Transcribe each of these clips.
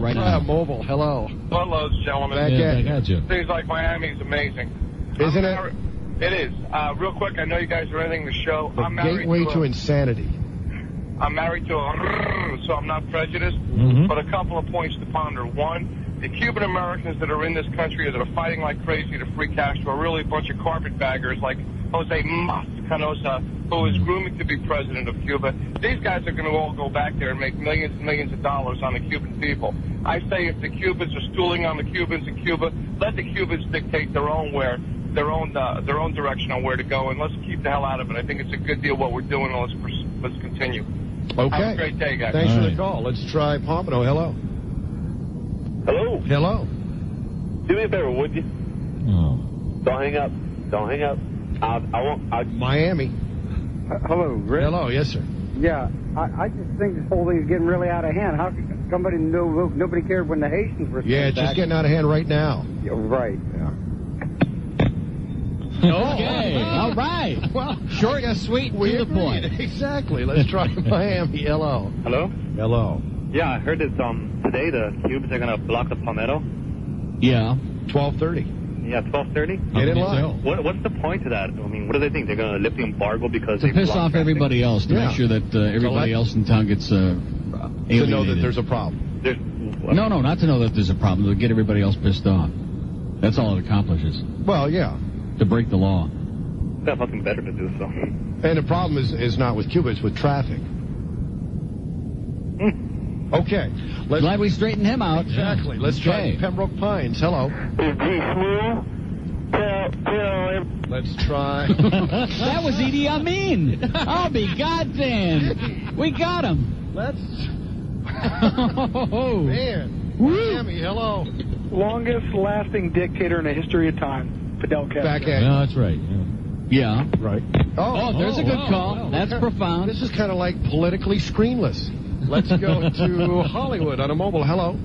right now. Mobile. Hello. Hello, gentlemen. Back at you. Seems like Miami's amazing. Isn't it? It is. Real quick, I know you guys are ending the show. The gateway to insanity. I'm married to a, so I'm not prejudiced, but a couple of points to ponder. One, the Cuban Americans that are in this country that are fighting like crazy to free cash are really a bunch of carpetbaggers like Jose Canosa, who is grooming to be president of Cuba. These guys are going to all go back there and make millions and millions of dollars on the Cuban people. I say if the Cubans are stooling on the Cubans in Cuba, let the Cubans dictate their own direction on where to go, and let's keep the hell out of it. I think it's a good deal what we're doing, and let's continue. Okay. Have a great day, guys. Thanks for the call. Let's try Pompano. Hello. Hello. Hello. Do me a favor, would you? Oh. Don't hang up. Don't hang up. I won't. Miami. Hello, Rick. Hello. Yes, sir. Yeah, I just think this whole thing is getting really out of hand. How can nobody cared when the Haitians were Yeah, it's just getting out of hand right now. Yeah, right. Yeah. Okay. All right. Well, short and sweet and to the point. Exactly. Let's try Miami. Hello. Hello? Hello. Yeah, I heard that today the Cubans are going to block the Palmetto. Yeah. 12:30. Yeah, 12:30? Get in line. What's the point to that? I mean, what do they think? They're going to lift the embargo because To they piss blocked off everybody else, to make sure that everybody else in town gets alienated. To know that there's a problem. No, not to know that there's a problem. To get everybody else pissed off. That's all it accomplishes. Well, yeah. To break the law. They have nothing better to do, so. And the problem is not with Cuba, it's with traffic. Okay. Glad we straightened him out. Exactly. Let's try Pembroke Pines. Hello. Let's try. That was Idi Amin. I'll be goddamn. We got him. Let's. Oh, man. Miami, hello. Longest lasting dictator in the history of time, Fidel Castro. Back at No, that's right. yeah. Right. Oh, there's a good call. Wow. That's profound. This is kind of like politically screenless. Let's go to Hollywood on a mobile. Hello.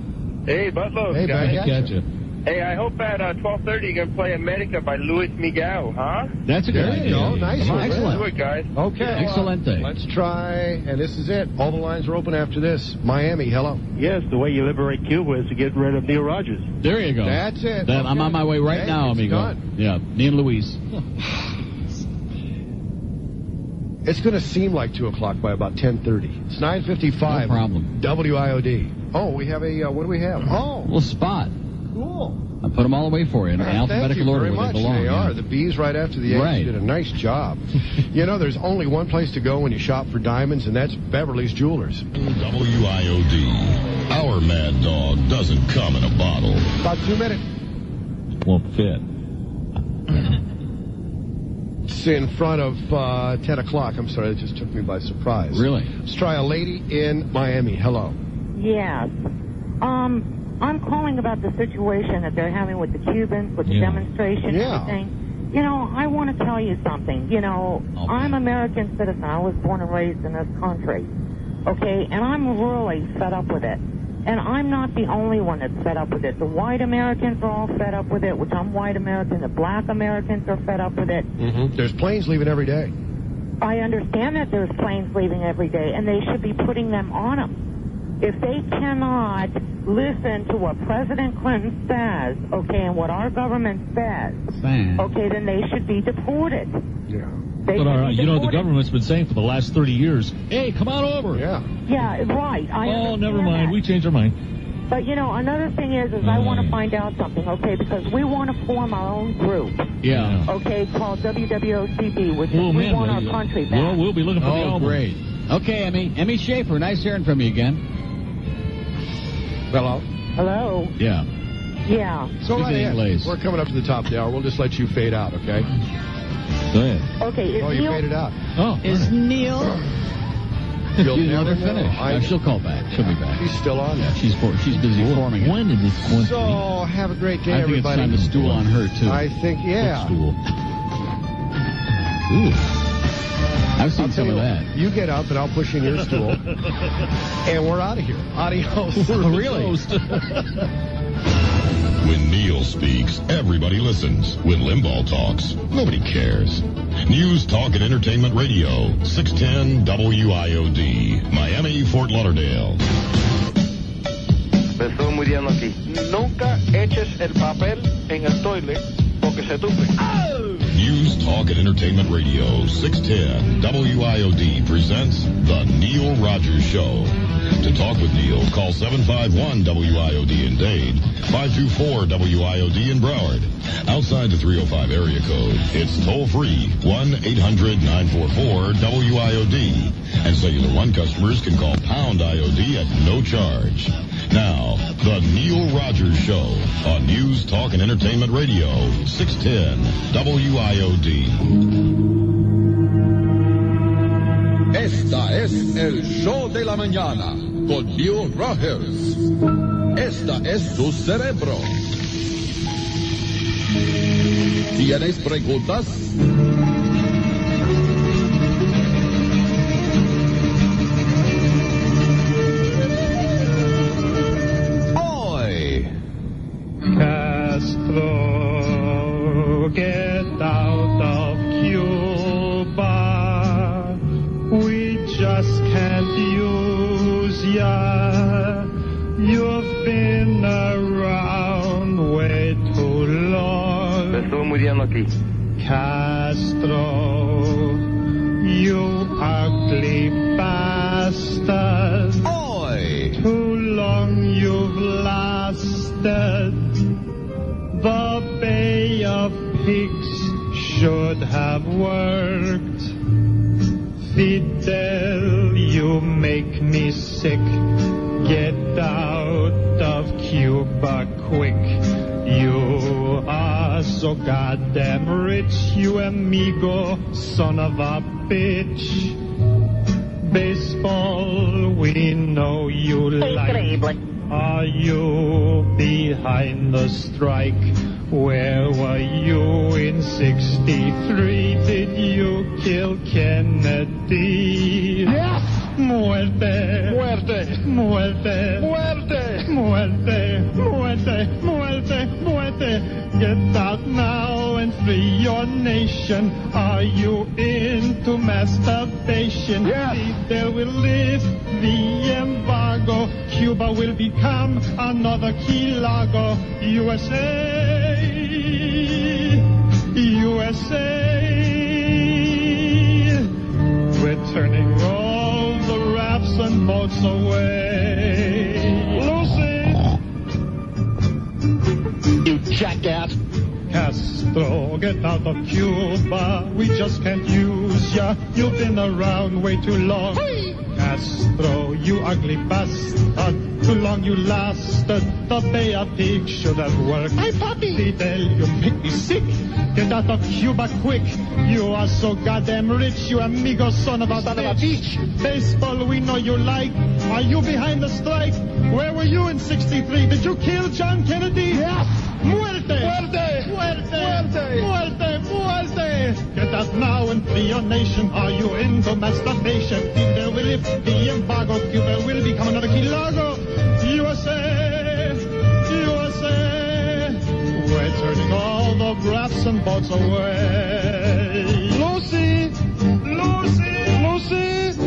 Hey, Butler. Hey, back at Gotcha. you. Hey, I hope at 12:30 you're going to play America by Luis Miguel, huh? That's a good There you idea. go. Nice one. Excellent. Do it, guys. Okay. Excelente. Let's try, and this is it. All the lines are open after this. Miami, hello. Yes, the way you liberate Cuba is to get rid of Neil Rogers. There you go. That's it. I'm on my way right Hey, now, it's amigo. done. Yeah, me and Luis. It's going to seem like 2 o'clock by about 10:30. It's 9:55. No problem. WIOD. Oh, we have a, what do we have? Oh, Little spot. cool. I put them all away for you in alphabetical order Thank you very where much. they belong. They are. yeah. The B's right after the A's. Right. Did a nice job. You know, there's only one place to go when you shop for diamonds, and that's Beverly's Jewelers. WIOD. Our Mad Dog doesn't come in a bottle. About 2 minutes. Won't fit. It's in front of 10 o'clock. I'm sorry, it just took me by surprise. Really? Let's try a lady in Miami. Hello. Yes. I'm calling about the situation that they're having with the Cubans, with the demonstration Yeah. and everything. You know, I want to tell you something. You know, I'm American citizen. I was born and raised in this country. Okay? And I'm really fed up with it. And I'm not the only one that's fed up with it. The white Americans are all fed up with it, which I'm white American. The black Americans are fed up with it. Mm-hmm. There's planes leaving every day. I understand that there's planes leaving every day, and they should be putting them on them. If they cannot listen to what President Clinton says, okay, and what our government says, okay, then they should be deported. Yeah. They But should be you know, the deported. government's been saying for the last 30 years, hey, come on over. Yeah. Yeah, right. I Oh, understand never mind. that. We changed our mind. But, you know, another thing is I want to find out something, okay, because we want to form our own group, Yeah. okay, called WWOCB, which is Oh, we man, want our country back. Well, we'll be looking for the Oh, album. great. Okay, Emmy Schaefer, nice hearing from you again. Hello. Hello? Yeah. Yeah. So right ahead. English. We're coming up to the top of the hour. We'll just let you fade out, okay? Go ahead. Okay, is Oh, you Neil... faded out. Oh, Is Neil... You'll You never let her finish. know. She'll call back. She'll be back. She's still on. Yeah, she's busy forming it. when did this one? So, have a great day, I think everybody. it's time to stool on her, too. I think, yeah. Stool. Ooh. I've seen I'll some tell of you that. what, you get up and I'll push in your stool. And we're out of here. Adios. Really? When Neil speaks, everybody listens. When Limbaugh talks, nobody cares. News, Talk, and Entertainment Radio, 610 WIOD, Miami, Fort Lauderdale. There's so muriendo aquí. Nunca eches el papel en el toilet porque se tupe. News, Talk, and Entertainment Radio, 610 WIOD presents The Neil Rogers Show. To talk with Neil, call 751-WIOD in Dade, 524-WIOD in Broward. Outside the 305 area code, it's toll-free, 1-800-944-WIOD. And Cellular One customers can call pound IOD at no charge. Now, The Neil Rogers Show on News, Talk, and Entertainment Radio, 610 WIOD. Esta es el show de la mañana con Neil Rogers. Esta es su cerebro. ¿Tienes preguntas? Castro, get out of Cuba. We just can't use ya. You've been around way too long. Me estoy muriendo aquí. Castro, you ugly bastard. Oi! Too long you've lasted. The Bay of Pigs should have worked. Fidel, you make me sick. Get out of Cuba quick. You are so goddamn rich, you amigo, son of a bitch. Baseball, we know you like. Are you behind the strike? Where were you in 63? Did you kill Kennedy? Yes! Muerte! Muerte! Muerte! Muerte! Muerte! Muerte! Muerte! Muerte! Get out now and free your nation. Are you into masturbation? Yes! Fidel will lift the embargo. Cuba will become another Key Largo. USA! USA! We're turning all the rafts and boats away. Lucy! You jackass! Castro, get out of Cuba. We just can't use ya. You've been around way too long. Hey. Castro, you ugly bastard. Too long you lasted. The Bay of Pigs should have worked. Hey, puppy! Fidel, you make me sick. Get out of Cuba quick. You are so goddamn rich, you amigo son of a bitch. Baseball, we know you like. Are you behind the strike? Where were you in 63? Did you kill John Kennedy? Yes! Muerte! Muerte! Muerte! Muerte! Muerte! Muerte! Get out now and free your nation. Are you into masturbation? Fidel will lift the embargo. Cuba will become another Key Largo. USA! USA! We're turning all the rafts and boats away. Lucy! Lucy! Lucy!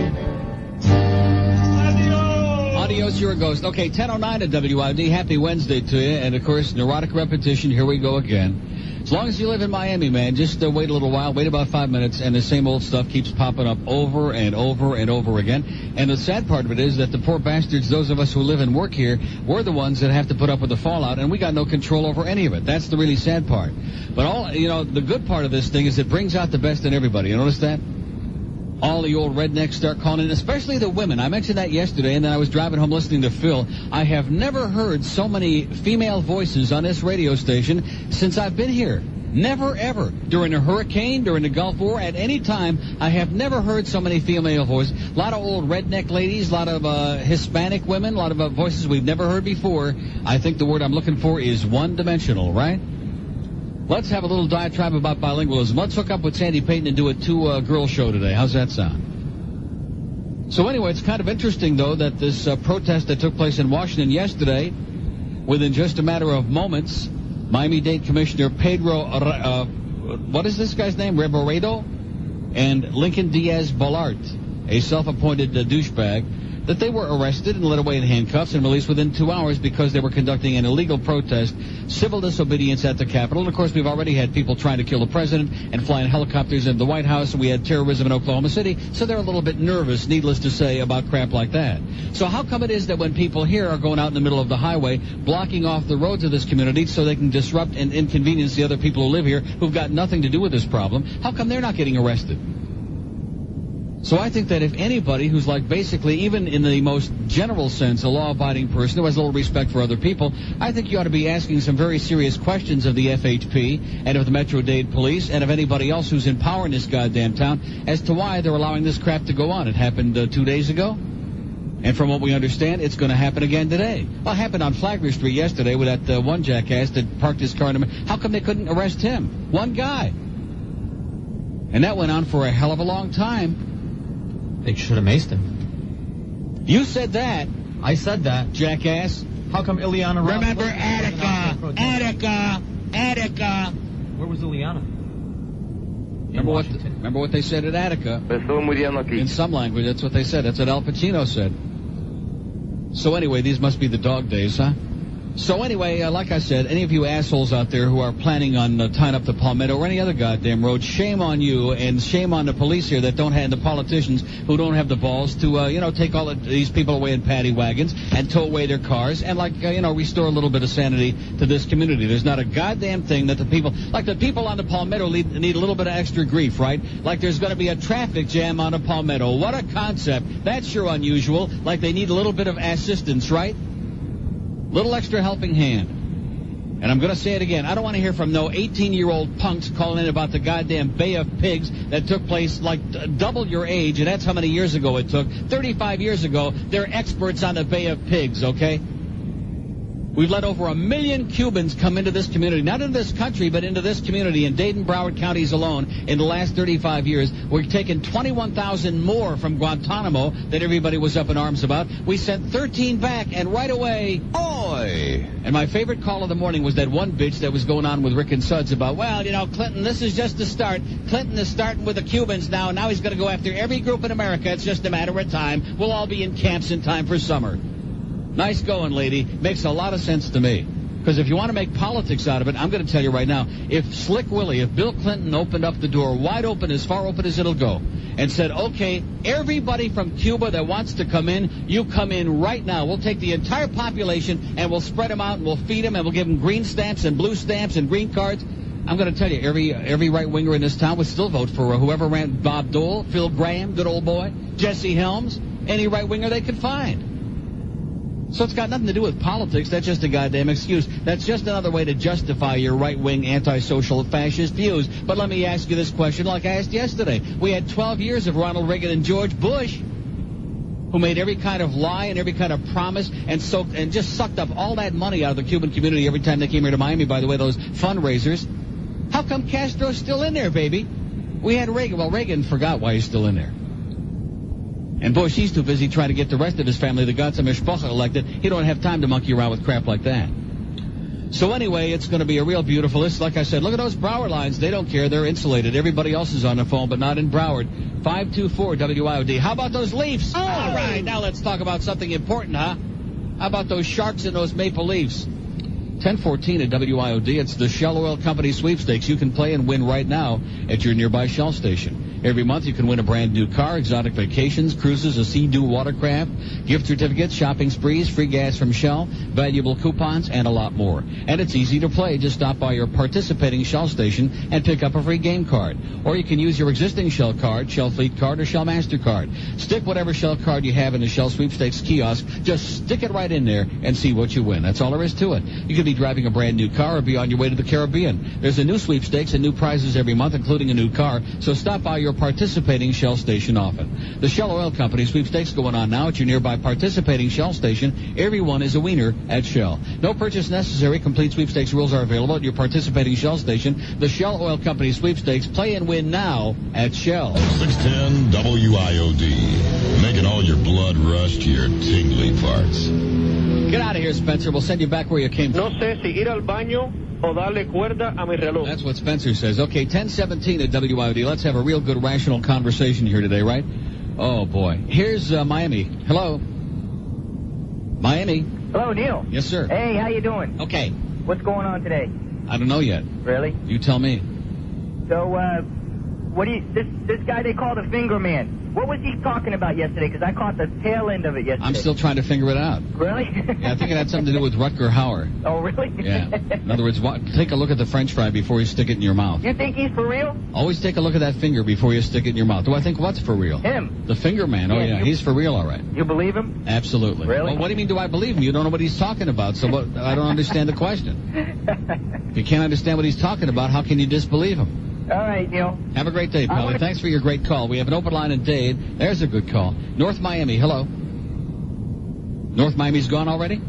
Adios, you're a ghost. Okay, 10:09 at WID. Happy Wednesday to you. And, of course, neurotic repetition. Here we go again. As long as you live in Miami, man, just wait a little while. Wait about 5 minutes, and the same old stuff keeps popping up over and over and over again. And the sad part of it is that the poor bastards, those of us who live and work here, we're the ones that have to put up with the fallout, and we got no control over any of it. That's the really sad part. But the good part of this thing is it brings out the best in everybody. You notice that? All the old rednecks start calling in, especially the women. I mentioned that yesterday, and then I was driving home listening to Phil. I have never heard so many female voices on this radio station since I've been here. Never, ever. During a hurricane, during the Gulf War, at any time, I have never heard so many female voices. A lot of old redneck ladies, a lot of Hispanic women, a lot of voices we've never heard before. I think the word I'm looking for is one-dimensional, right? Let's have a little diatribe about bilingualism. Let's hook up with Sandy Payton and do a two-girl show today. How's that sound? So anyway, it's kind of interesting, though, that this protest that took place in Washington yesterday, within just a matter of moments, Miami-Dade Commissioner Pedro, what is this guy's name? Reboredo? And Lincoln Diaz-Balart, a self-appointed douchebag, that they were arrested and led away in handcuffs and released within 2 hours because they were conducting an illegal protest, civil disobedience at the Capitol. And, of course, we've already had people trying to kill the president and flying helicopters into the White House, and we had terrorism in Oklahoma City, so they're a little bit nervous, needless to say, about crap like that. So how come it is that when people here are going out in the middle of the highway, blocking off the roads of this community so they can disrupt and inconvenience the other people who live here who've got nothing to do with this problem, how come they're not getting arrested? So I think that if anybody who's like basically, even in the most general sense, a law-abiding person who has a little respect for other people, I think you ought to be asking some very serious questions of the FHP and of the Metro-Dade Police and of anybody else who's in power in this goddamn town as to why they're allowing this crap to go on. It happened 2 days ago. And from what we understand, it's going to happen again today. Well, it happened on Flagler Street yesterday with that one jackass that parked his car in the... How come they couldn't arrest him? One guy. And that went on for a hell of a long time. They should have maced him. You said that. I said that. Jackass. How come Ileana... Remember Attica. Attica. Where was Ileana? Remember what they said at Attica? In some language, that's what they said. That's what Al Pacino said. So anyway, these must be the dog days, huh? So anyway, like I said, any of you assholes out there who are planning on tying up the Palmetto or any other goddamn road, shame on you and shame on the police here that don't have the politicians who don't have the balls to, take all of these people away in paddy wagons and tow away their cars and, restore a little bit of sanity to this community. There's not a goddamn thing that the people on the Palmetto need a little bit of extra grief, right? Like there's going to be a traffic jam on the Palmetto. What a concept. That's sure unusual. Like they need a little bit of assistance, right? Little extra helping hand. And I'm going to say it again. I don't want to hear from no 18-year-old punks calling in about the goddamn Bay of Pigs that took place like double your age, and that's how many years ago it took. 35 years ago, they're experts on the Bay of Pigs, okay? We've let over 1 million Cubans come into this community, not into this country, but into this community in Dade and Broward counties alone in the last 35 years. We're taking 21,000 more from Guantanamo that everybody was up in arms about. We sent 13 back, and right away, oi! And my favorite call of the morning was that one bitch that was going on with Rick and Suds about, Clinton, this is just the start. Clinton is starting with the Cubans now, and now he's going to go after every group in America. It's just a matter of time. We'll all be in camps in time for summer. Nice going, lady. Makes a lot of sense to me. Because if you want to make politics out of it, I'm going to tell you right now, if Bill Clinton opened up the door wide open, as far open as it'll go, and said, okay, everybody from Cuba that wants to come in, you come in right now. We'll take the entire population and we'll spread them out and we'll feed them and we'll give them green stamps and blue stamps and green cards. I'm going to tell you, every right-winger in this town would still vote for whoever ran Bob Dole, Phil Graham, good old boy, Jesse Helms, any right-winger they could find. So it's got nothing to do with politics. That's just a goddamn excuse. That's just another way to justify your right-wing, antisocial, fascist views. But let me ask you this question like I asked yesterday. We had 12 years of Ronald Reagan and George Bush, who made every kind of lie and every kind of promise and just sucked up all that money out of the Cuban community every time they came here to Miami, by the way, those fundraisers. How come Castro's still in there, baby? We had Reagan. Well, Reagan forgot why he's still in there. And Bush, he's too busy trying to get the rest of his family, the Gatsa Mishpacha, elected. He don't have time to monkey around with crap like that. So anyway, it's going to be a real beautiful list. Like I said, look at those Broward lines. They don't care. They're insulated. Everybody else is on the phone, but not in Broward. 524 WIOD. How about those Leafs? Oh. All right, now let's talk about something important, huh? How about those Sharks and those Maple Leafs? 1014 at WIOD. It's the Shell Oil Company sweepstakes. You can play and win right now at your nearby Shell station. Every month you can win a brand new car, exotic vacations, cruises, a Sea-Doo watercraft, gift certificates, shopping sprees, free gas from Shell, valuable coupons, and a lot more. And it's easy to play. Just stop by your participating Shell station and pick up a free game card. Or you can use your existing Shell card, Shell Fleet card, or Shell MasterCard. Stick whatever Shell card you have in the Shell sweepstakes kiosk. Just stick it right in there and see what you win. That's all there is to it. You could be driving a brand new car or be on your way to the Caribbean. There's a new sweepstakes and new prizes every month, including a new car. So stop by your participating Shell station often. The Shell Oil Company sweepstakes going on now at your nearby participating Shell station. Everyone is a wiener at Shell. No purchase necessary. Complete sweepstakes rules are available at your participating Shell station. The Shell Oil Company sweepstakes. Play and win now at Shell. 610 WIOD. Making all your blood rush to your tingly parts. Get out of here, Spencer. We'll send you back where you came from. No sé si ir al baño o darle cuerda a mi reloj. That's what Spencer says. Okay, 1017 at WIOD. Let's have a real good rational conversation here today, right? Oh, boy. Here's Miami. Hello. Miami. Hello, Neil. Yes, sir. Hey, how you doing? Okay. What's going on today? I don't know yet. Really? You tell me. So, what do you... This guy they call the Finger Man. What was he talking about yesterday? Because I caught the tail end of it yesterday. I'm still trying to figure it out. Really? Yeah, I think it had something to do with Rutger Hauer. Oh, really? Yeah. In other words, take a look at the French fry before you stick it in your mouth. You think he's for real? Always take a look at that finger before you stick it in your mouth. Do I think what's for real? Him. The Finger Man. Oh, yeah. He's for real, all right. You believe him? Absolutely. Really? Well, what do you mean, do I believe him? You don't know what he's talking about, so what? I don't understand the question. If you can't understand what he's talking about, how can you disbelieve him? All right, Neil. Have a great day, Pally. Thanks for your great call. We have an open line in Dade. There's a good call. North Miami, hello. North Miami's gone already?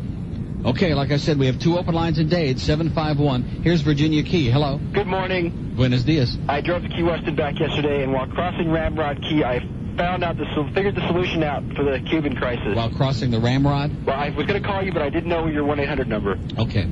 Okay, like I said, we have 2 open lines in Dade, 751. Here's Virginia Key. Hello. Good morning. Buenos dias. I drove to Key West and back yesterday, and while crossing Ramrod Key, I figured the solution out for the Cuban crisis. While crossing the Ramrod? Well, I was going to call you, but I didn't know your 1-800 number. Okay.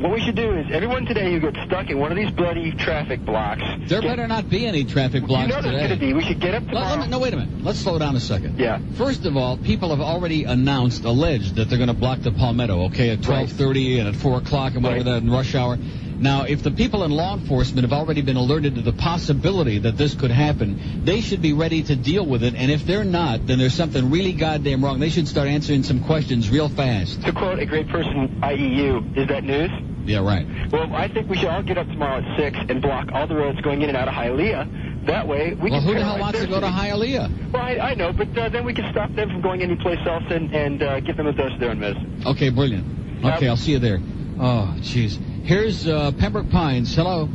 What we should do is, everyone today who gets stuck in one of these bloody traffic blocks... There better not be any traffic blocks today. You know there's going to be. We should get up tomorrow. No, wait a minute. Let's slow down a second. Yeah. First of all, people have already alleged that they're going to block the Palmetto, okay, at 12:30 and at 4 o'clock and whatever that in rush hour. Now, if the people in law enforcement have already been alerted to the possibility that this could happen, they should be ready to deal with it. And if they're not, then there's something really goddamn wrong. They should start answering some questions real fast. To quote a great person, i.e. you, is that news? Yeah, right. Well, I think we should all get up tomorrow at 6 and block all the roads going in and out of Hialeah. That way, we can... Well, who the hell wants to go to Hialeah? Well, I know, but then we can stop them from going anyplace else and give them a dose of their own medicine. Okay, brilliant. Okay, I'll see you there. Oh, jeez. Here's Pembroke Pines. Hello.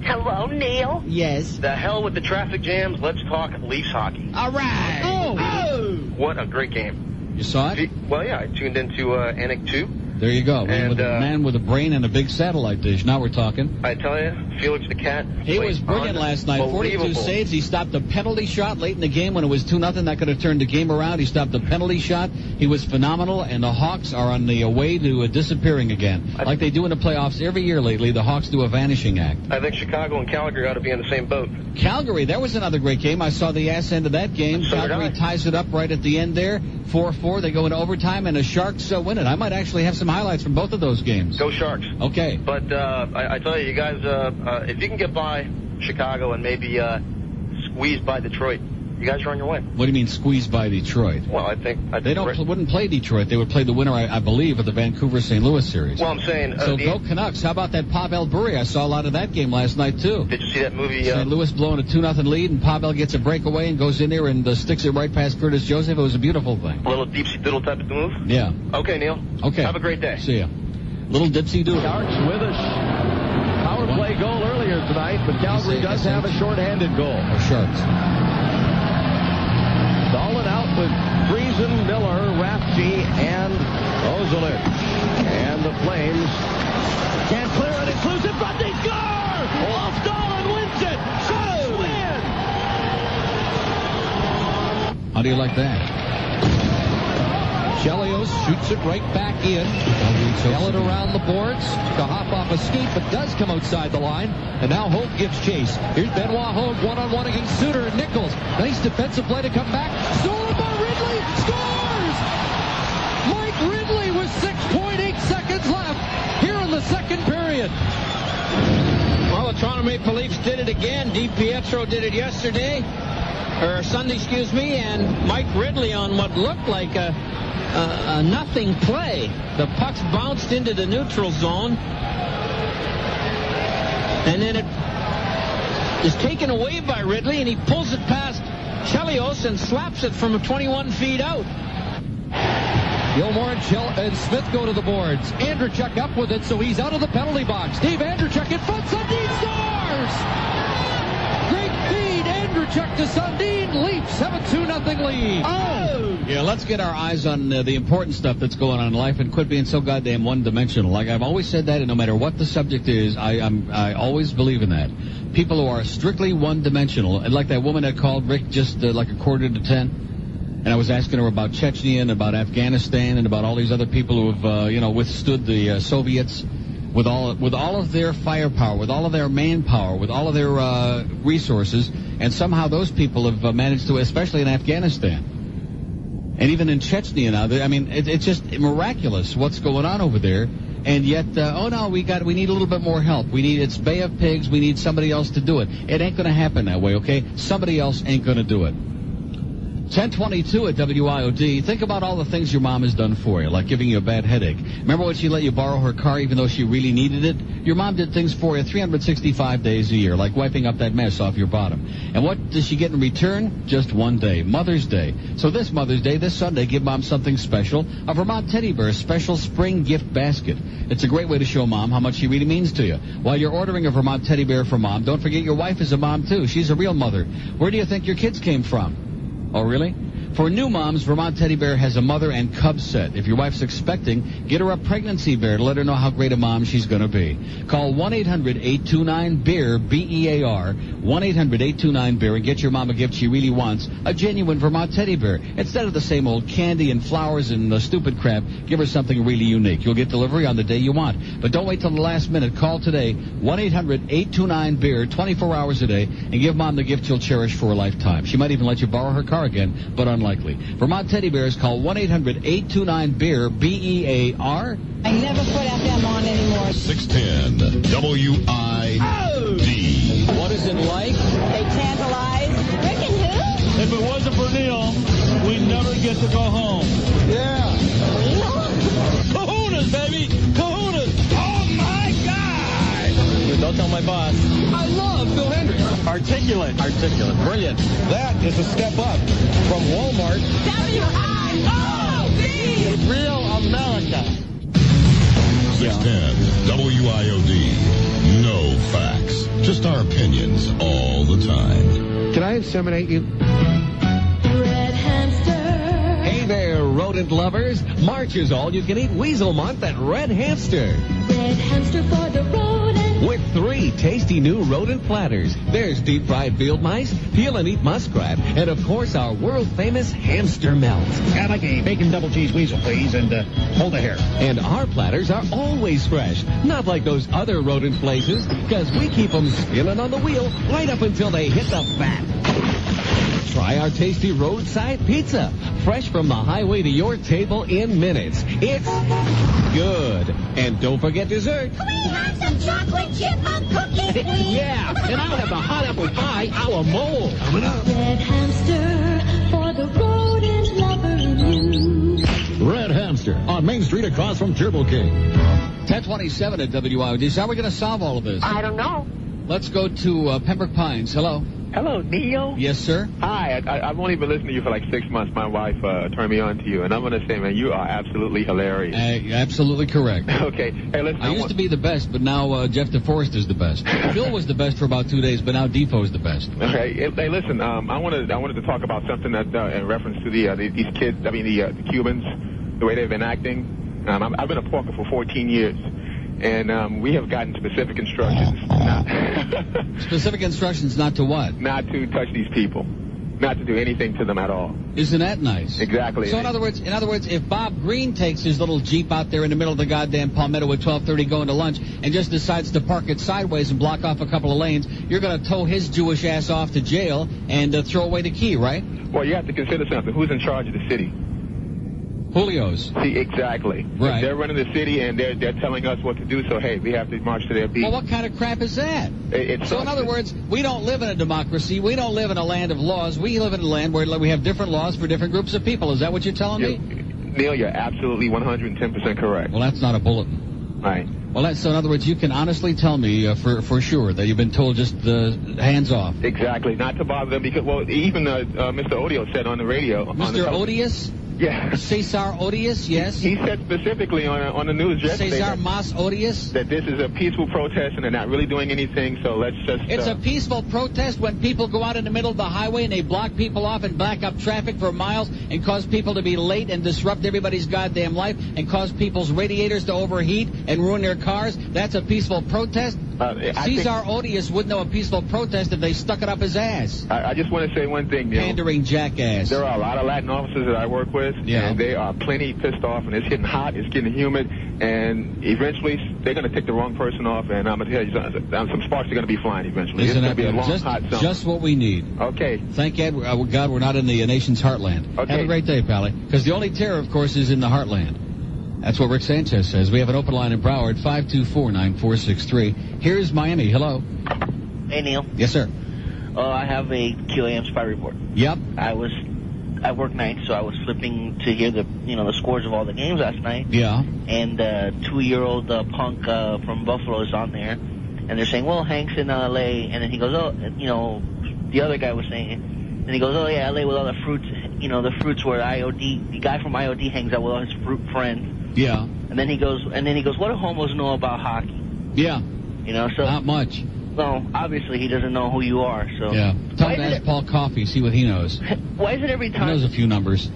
Hello, Neil. Yes. The hell with the traffic jams. Let's talk Leafs hockey. All right. Oh! What a great game. You saw it? Well, yeah. I tuned into Anik 2. There you go. And, with a man with a brain and a big satellite dish. Now we're talking. I tell you, Felix the Cat. He was brilliant last night. 42 saves. He stopped a penalty shot late in the game when it was 2-0. That could have turned the game around. He stopped a penalty shot. He was phenomenal, and the Hawks are on the way to disappearing again. Like they do in the playoffs every year lately, the Hawks do a vanishing act. I think Chicago and Calgary ought to be in the same boat. Calgary, that was another great game. I saw the ass end of that game. So Calgary ties it up right at the end there. 4-4. They go into overtime, and the Sharks win it. I might actually have some highlights from both of those games. Go Sharks. Okay. But I tell you guys, if you can get by Chicago and maybe squeeze by Detroit, you guys are on your way. What do you mean squeeze by Detroit? Well, I think they wouldn't play Detroit. They would play the winner, I believe, of the Vancouver-St. Louis series. Well, I'm saying... so go Canucks. How about that Pavel Bure? I saw a lot of that game last night, too. Did you see that movie? St. Louis blowing a 2-0 lead, and Pavel gets a breakaway and goes in there and sticks it right past Curtis Joseph. It was a beautiful thing. A little deepsy-doodle type of move? Yeah. Okay, Neil. Okay. Have a great day. See ya. Little dipsy-doodle. Sharks with a power play goal earlier tonight, but Calgary does have a shorthanded goal. Or Sharks. Dolan out with Friesen, Miller, Rafty, and Ozelich. And the Flames can't clear it. It's loose in front. They score! Wolf Dolan wins it. Sharks win! How do you like that? Chelios shoots it right back in. Yell it around the boards to hop off a skate, but does come outside the line. And now Hogue gives chase. Here's Benoit Hogue one-on-one against Suter and Nichols. Nice defensive play to come back. Stolen by Ridley. Scores! Mike Ridley with 6.8 seconds left here in the second period. Well, the Toronto Maple Leafs did it again. DiPietro did it yesterday. Or Sunday, excuse me. And Mike Ridley on what looked like a nothing play. The puck's bounced into the neutral zone, and then it is taken away by Ridley, and he pulls it past Chelios and slaps it from 21 feet out. Gilmore and Smith go to the boards. Andrechuk up with it, so he's out of the penalty box. Dave Andrechuk in front. Sundin scores! Great feed. Andrechuk to Sundin. Leafs have a 2-0 lead. Oh! Yeah, let's get our eyes on the important stuff that's going on in life and quit being so goddamn one-dimensional. Like I've always said that, and no matter what the subject is, I always believe in that. People who are strictly one-dimensional, and like that woman that called Rick just like 9:45, and I was asking her about Chechnya and about Afghanistan and about all these other people who have withstood the Soviets with all of their firepower, with all of their manpower, with all of their resources, and somehow those people have managed to, especially in Afghanistan. And even in Chechnya now, I mean, it's just miraculous what's going on over there. And yet, oh no, we need a little bit more help. It's Bay of Pigs. We need somebody else to do it. It ain't going to happen that way, okay? Somebody else ain't going to do it. 1022 at WIOD. Think about all the things your mom has done for you, like giving you a bad headache. Remember when she let you borrow her car even though she really needed it? Your mom did things for you 365 days a year, like wiping up that mess off your bottom. And what does she get in return? Just one day, Mother's Day. So this Mother's Day, this Sunday, give Mom something special, a Vermont Teddy Bear special spring gift basket. It's a great way to show Mom how much she really means to you. While you're ordering a Vermont Teddy Bear for Mom, don't forget your wife is a mom too. She's a real mother. Where do you think your kids came from? Oh, really? For new moms, Vermont Teddy Bear has a mother and cub set. If your wife's expecting, get her a pregnancy bear to let her know how great a mom she's going to be. Call 1-800-829-BEAR, B-E-A-R, 1-800-829-BEAR, and get your mom a gift she really wants, a genuine Vermont Teddy Bear. Instead of the same old candy and flowers and stupid crap, give her something really unique. You'll get delivery on the day you want. But don't wait till the last minute. Call today, 1-800-829-BEAR, 24 hours a day, and give Mom the gift you'll cherish for a lifetime. She might even let you borrow her car again, but unlikely. Vermont Teddy Bears, call 1-800-829-BEAR, B-E-A-R. I never put FM on anymore. 610 WIOD. What is it like? They tantalize. Rick and who? If it wasn't for Neil, we'd never get to go home. Yeah. Kahunas, baby! Kahunas! Oh, my God! Don't tell my boss. I love Phil Hendricks. Articulate. Brilliant. That is a step up from Walmart. W-I-O-D! Real America. 610 WIOD. No facts, just our opinions all the time. Can I inseminate you? Red hamster. Hey there, rodent lovers. March is all-you-can-eat weasel month at Red Hamster. Red hamster for the rodent. With 3 tasty new rodent platters. There's deep-fried field mice, peel-and-eat muskrat, and, of course, our world-famous hamster melt. I'd like a bacon double cheese weasel, please, and hold a hair. And our platters are always fresh, not like those other rodent places, because we keep them spinning on the wheel right up until they hit the fat. Try our tasty roadside pizza, fresh from the highway to your table in minutes. It's good. And don't forget dessert. Can we have some chocolate chip cookies, please? Yeah, and I'll have the hot apple pie a la mole. Coming up. Red hamster for the rodent lover in you. Red Hamster on Main Street across from Turbo King. 1027 at WIOD. So how are we going to solve all of this? I don't know. Let's go to Pembroke Pines. Hello. Hello, Neil. Yes, sir. Hi, I've only been listening to you for like 6 months. My wife turned me on to you, and I'm going to say, man, you are absolutely hilarious. Absolutely correct. Okay. Hey, listen. I used to be the best, but now Jeff DeForest is the best. Phil was the best for about 2 days, but now Defoe's the best. Okay. Hey, listen. I wanted to talk about something that in reference to these kids. I mean, the Cubans, the way they've been acting. I've been a porker for 14 years. And we have gotten specific instructions. Specific instructions not to what? Not to touch these people. Not to do anything to them at all. Isn't that nice? Exactly. So in other words, if Bob Green takes his little Jeep out there in the middle of the goddamn Palmetto at 12:30 going to lunch and just decides to park it sideways and block off a couple of lanes, you're going to tow his Jewish ass off to jail and throw away the key, right? Well, you have to consider something. Who's in charge of the city? Julio's. See, exactly. Right. They're running the city, and they're telling us what to do, so, hey, we have to march to their beat. Well, what kind of crap is that? So, in other words, we don't live in a democracy. We don't live in a land of laws. We live in a land where we have different laws for different groups of people. Is that what you're telling me? Neil, you're absolutely 110% correct. Well, that's not a bulletin. Right. Well, so in other words, you can honestly tell me for sure that you've been told just hands off. Exactly. Not to bother them because, well, even Mr. Odio said on the radio. Mr. Odious? Yeah. Cesar Odious, yes? He said specifically on the news yesterday. Cesar Mas Odious? That this is a peaceful protest and they're not really doing anything, so let's just... It's a peaceful protest when people go out in the middle of the highway and they block people off and back up traffic for miles and cause people to be late and disrupt everybody's goddamn life and cause people's radiators to overheat and ruin their cars. That's a peaceful protest? Cesar Odious wouldn't know a peaceful protest if they stuck it up his ass. I just want to say one thing, Neil. Pandering jackass. There are a lot of Latin officers that I work with, tourists, and they are plenty pissed off, and it's getting hot, it's getting humid, and eventually they're going to take the wrong person off, and I'm going to tell you some sparks are going to be flying eventually. Isn't it's going to be a long, just, hot summer. Just what we need. Okay. Thank God we're not in the nation's heartland. Okay. Have a great day, Pally. Because the only terror, of course, is in the heartland. That's what Rick Sanchez says. We have an open line in Broward, 524-9463. Here's Miami. Hello. Hey, Neil. Yes, sir. I have a QAM spy report. Yep. I work nights, so I was flipping to hear the scores of all the games last night. Yeah. And 2-year-old punk from Buffalo is on there, and they're saying, well, Hank's in L.A., and then he goes, the other guy was saying, and he goes, oh yeah, L.A. with all the fruits, the fruits where the guy from IOD hangs out with all his fruit friends. Yeah. And then he goes, what do homos know about hockey? Yeah. So not much. Well, obviously he doesn't know who you are, so. Yeah. Tell him to ask Paul Coffey, see what he knows. Why is it every time? He knows a few numbers.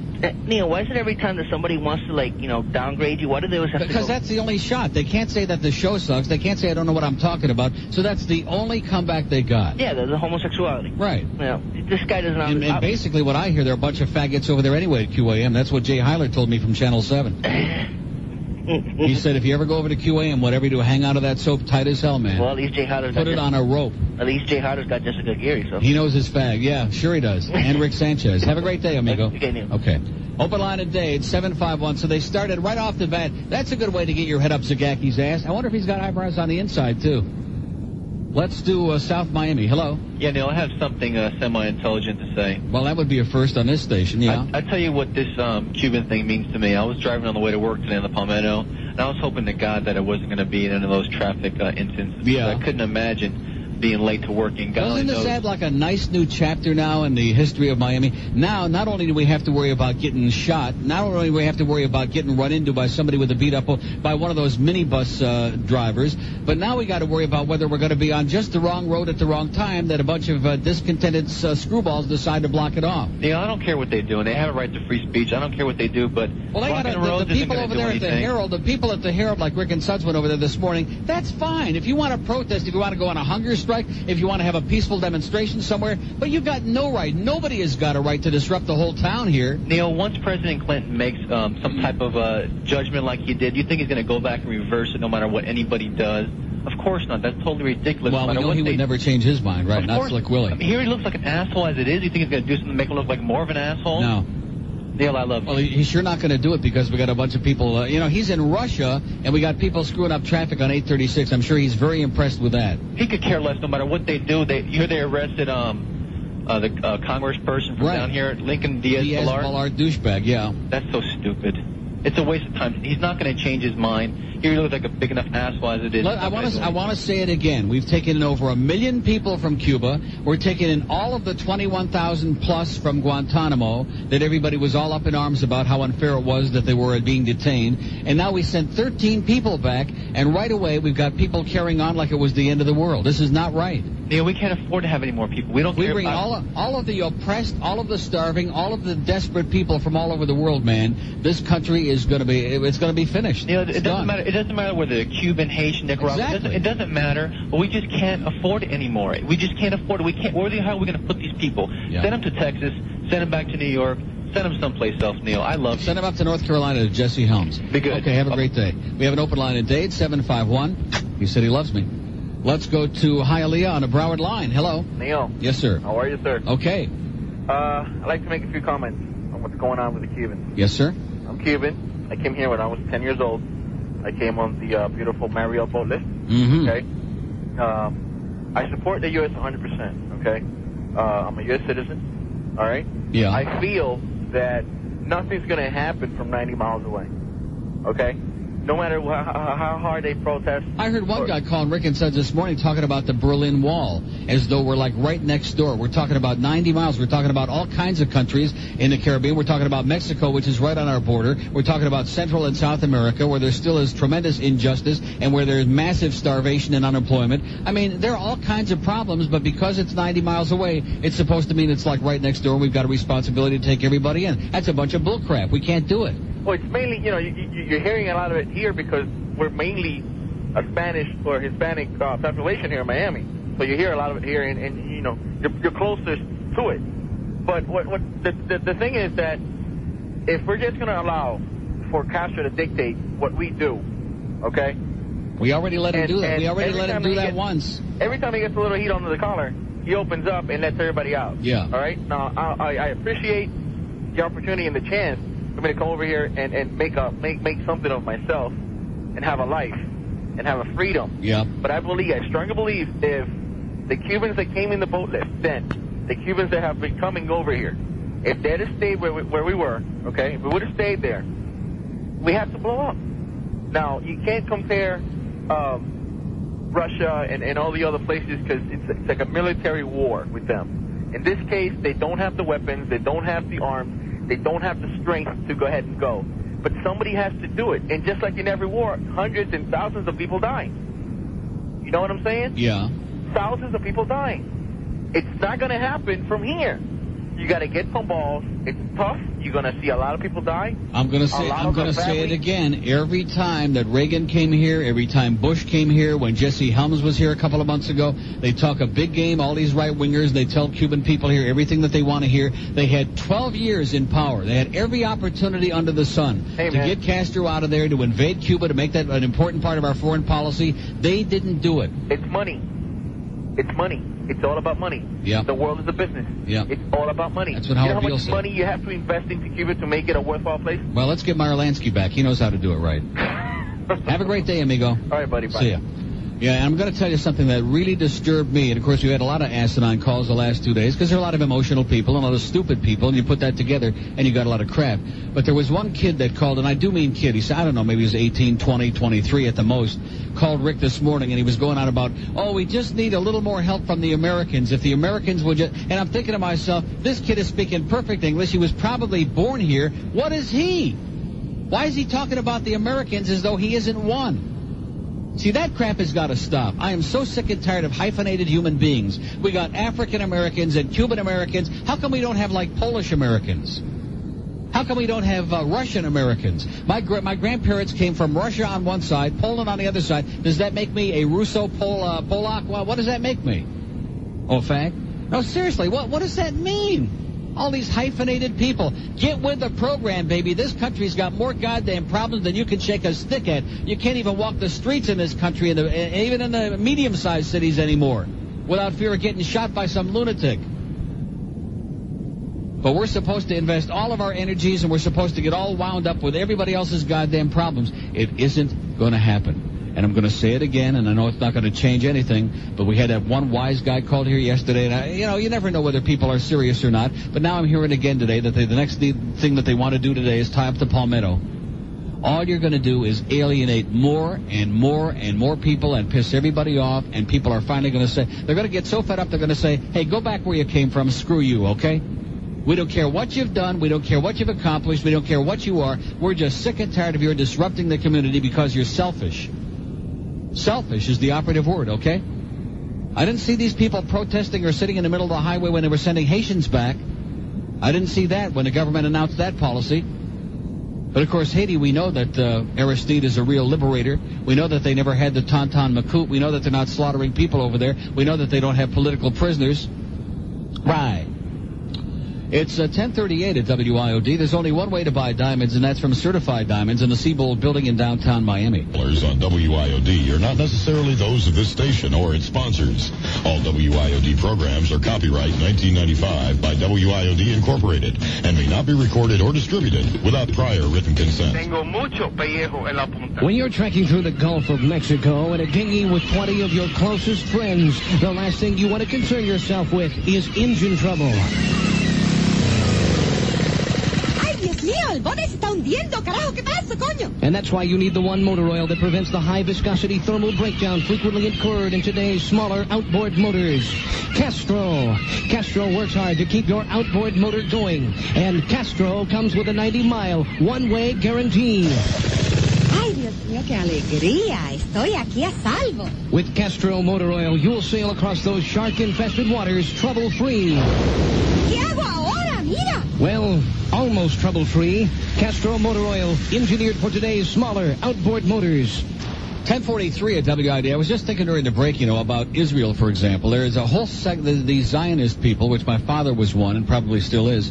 Neil, why is it every time that somebody wants to, downgrade you, why do they always have to Because that's the only shot. They can't say that the show sucks. They can't say I don't know what I'm talking about. So that's the only comeback they got. Yeah, the homosexuality. Right. This guy doesn't And basically what I hear, there are a bunch of faggots over there anyway at QAM. That's what Jay Heiler told me from Channel 7. He said, if you ever go over to QAM, whatever you do, hang out of that soap tight as hell, man. Well, at least Jay Heiler's Put it on a rope. At least Jay Heiler's got Jessica Geary, so. He knows his fag. Yeah, sure he does. And Rick Sanchez. Have a great day, amigo. Okay, Neil. Okay. Open line of day, it's 751. So they started right off the bat. That's a good way to get your head up Zagaki's ass. I wonder if he's got eyebrows on the inside, too. Let's do South Miami. Hello. Yeah, Neil, I have something semi-intelligent to say. Well, that would be a first on this station, yeah. I tell you what this Cuban thing means to me. I was driving on the way to work today in the Palmetto, and I was hoping to God that it wasn't going to be in any of those traffic incidents. Yeah. I couldn't imagine being late to work. And God Doesn't this knows. add like a nice new chapter now in the history of Miami? Now, not only do we have to worry about getting shot, not only do we have to worry about getting run into by somebody with a beat up by one of those minibus drivers, but now we got to worry about whether we're going to be on just the wrong road at the wrong time that a bunch of discontented screwballs decide to block it off. Yeah, I don't care what they do, and they have a right to free speech. I don't care what they do, but well, they got the people over there at the Herald, the people at the Herald, like Rick and Suds went over there this morning. That's fine. If you want to protest, if you want to go on a hunger strike, if you want to have a peaceful demonstration somewhere, but you've got no right. Nobody has got a right to disrupt the whole town here. Neil, once President Clinton makes some type of judgment like he did, you think he's going to go back and reverse it no matter what anybody does? Of course not. That's totally ridiculous. Well, we know he would never change his mind, right? Not Slick Willie. I mean, here he looks like an asshole as it is. You think he's going to do something to make him look like more of an asshole? No. Neil, I love you. Well, he's sure not going to do it because we got a bunch of people. He's in Russia, and we got people screwing up traffic on 836. I'm sure he's very impressed with that. He could care less no matter what they do. They arrested the congressperson from down here, Lincoln Diaz-Balart douchebag, yeah. That's so stupid. It's a waste of time. He's not going to change his mind. He looks like a big enough asshole as it is. I want to say it again. We've taken in over 1 million people from Cuba. We're taking in all of the 21,000 plus from Guantanamo that everybody was all up in arms about how unfair it was that they were being detained. And now we sent 13 people back, and right away we've got people carrying on like it was the end of the world. This is not right. Neil, we can't afford to have any more people. We bring all of the oppressed, all of the starving, all of the desperate people from all over the world, man. This country is going to be finished. Neil, it doesn't matter. It doesn't matter whether they're Cuban, Haitian, Nicaraguan. Exactly. It doesn't matter. But we just can't afford it anymore. We just can't afford it. Where the hell are we going to put these people? Yeah. Send them to Texas. Send them back to New York. Send them someplace else, Neil. I love you. Send them up to North Carolina to Jesse Helms. Be good. Okay, have a great day. We have an open line in Dade, 751. He said he loves me. Let's go to Hialeah on a Broward line. Hello. Neil. Yes, sir. How are you, sir? Okay. I'd like to make a few comments on what's going on with the Cubans. Yes, sir. I'm Cuban. I came here when I was 10 years old. I came on the beautiful Marriott boat list. Mm-hmm. Okay. I support the U.S. 100%. Okay. I'm a U.S. citizen. All right. Yeah. I feel that nothing's going to happen from 90 miles away. Okay. No matter how hard they protest. I heard one guy calling Rick and Suds this morning talking about the Berlin Wall as though we're like right next door. We're talking about 90 miles. We're talking about all kinds of countries in the Caribbean. We're talking about Mexico, which is right on our border. We're talking about Central and South America, where there still is tremendous injustice and where there's massive starvation and unemployment. I mean, there are all kinds of problems, but because it's 90 miles away, it's supposed to mean it's like right next door and we've got a responsibility to take everybody in. That's a bunch of bullcrap. We can't do it. Well, it's mainly, you're hearing a lot of it here because we're mainly a Spanish or Hispanic population here in Miami. So you hear a lot of it here, and you're closest to it. But what the thing is that if we're just going to allow for Castro to dictate what we do, okay? We already let him do that. We already let him do that once. Every time he gets a little heat under the collar, he opens up and lets everybody out. Yeah. All right? Now, I appreciate the opportunity and the chance for me to come over here and make something of myself and have a life and have a freedom. Yeah. But I strongly believe if the Cubans that came in the boat lift then, the Cubans that have been coming over here, if they'd have stayed where we were, okay, if we would have stayed there, we have to blow up. Now, you can't compare Russia and all the other places because it's like a military war with them. In this case, they don't have the weapons, they don't have the arms, they don't have the strength to go ahead and go. But somebody has to do it. And just like in every war, hundreds and thousands of people dying. You know what I'm saying? Yeah. Thousands of people dying. It's not going to happen from here. You got to get some balls. It's tough. You're going to see a lot of people die. I'm going to say it again. Every time that Reagan came here, every time Bush came here, when Jesse Helms was here a couple of months ago, they talk a big game, all these right-wingers. They tell Cuban people here everything that they want to hear. They had 12 years in power. They had every opportunity under the sun to get Castro out of there, to invade Cuba, to make that an important part of our foreign policy. They didn't do it. It's money. It's money. It's all about money. Yeah. The world is a business. Yeah. It's all about money. That's what Howard Beale said. You know how much said. money you have to invest into Cuba to make it a worthwhile place? Well, let's get Meyer Lansky back. He knows how to do it right. Have a great day, amigo. All right, buddy. Bye. See ya. Yeah, and I'm going to tell you something that really disturbed me. And, of course, we had a lot of asinine calls the last 2 days because there are a lot of emotional people and a lot of stupid people, and you put that together and you got a lot of crap. But there was one kid that called, and I do mean kid. He said, I don't know, maybe he was 18, 20, 23 at the most, called Rick this morning, and he was going on about, oh, we just need a little more help from the Americans. If the Americans would just... And I'm thinking to myself, this kid is speaking perfect English. He was probably born here. What is he? Why is he talking about the Americans as though he isn't one? See, that crap has got to stop. I am so sick and tired of hyphenated human beings. We got African Americans and Cuban Americans. How come we don't have, like, Polish Americans? How come we don't have Russian Americans? My grandparents came from Russia on one side, Poland on the other side. Does that make me a Russo-Polak? Well, what does that make me? Oh, fag? No, seriously, what does that mean? All these hyphenated people. Get with the program, baby. This country's got more goddamn problems than you can shake a stick at. You can't even walk the streets in this country, even in the medium-sized cities anymore, without fear of getting shot by some lunatic. But we're supposed to invest all of our energies, and we're supposed to get all wound up with everybody else's goddamn problems. It isn't going to happen. And I'm going to say it again, and I know it's not going to change anything, but we had that one wise guy called here yesterday, and you never know whether people are serious or not, but now I'm hearing again today that the next thing that they want to do today is tie up the palmetto. All you're going to do is alienate more and more and more people and piss everybody off, and people are finally going to say, they're going to get so fed up, they're going to say, hey, go back where you came from, screw you, okay? We don't care what you've done. We don't care what you've accomplished. We don't care what you are. We're just sick and tired of your disrupting the community because you're selfish. Selfish is the operative word, okay? I didn't see these people protesting or sitting in the middle of the highway when they were sending Haitians back. I didn't see that when the government announced that policy. But, of course, Haiti, we know that Aristide is a real liberator. We know that they never had the Tonton Macoute. We know that they're not slaughtering people over there. We know that they don't have political prisoners. Right. It's 10:38 at WIOD. There's only one way to buy diamonds, and that's from Certified Diamonds in the Seabold building in downtown Miami. On WIOD are not necessarily those of this station or its sponsors. All WIOD programs are copyright 1995 by WIOD Incorporated and may not be recorded or distributed without prior written consent. When you're trekking through the Gulf of Mexico in a dinghy with 20 of your closest friends, the last thing you want to concern yourself with is engine trouble. El bote se está hundiendo, carajo, ¿qué pasa, coño? And that's why you need the one motor oil that prevents the high viscosity thermal breakdown frequently incurred in today's smaller outboard motors. Castro. Castro works hard to keep your outboard motor going. And Castro comes with a 90-mile, one-way guarantee. Ay, Dios mío, qué alegría. Estoy aquí a salvo. With Castro motor oil, you'll sail across those shark-infested waters trouble-free. ¿Qué hago ahora? Mira. Well, almost trouble-free. Castro motor oil, engineered for today's smaller outboard motors. 10:43 at WID. I was just thinking during the break, about Israel, for example. There is a whole the Zionist people, which my father was one and probably still is,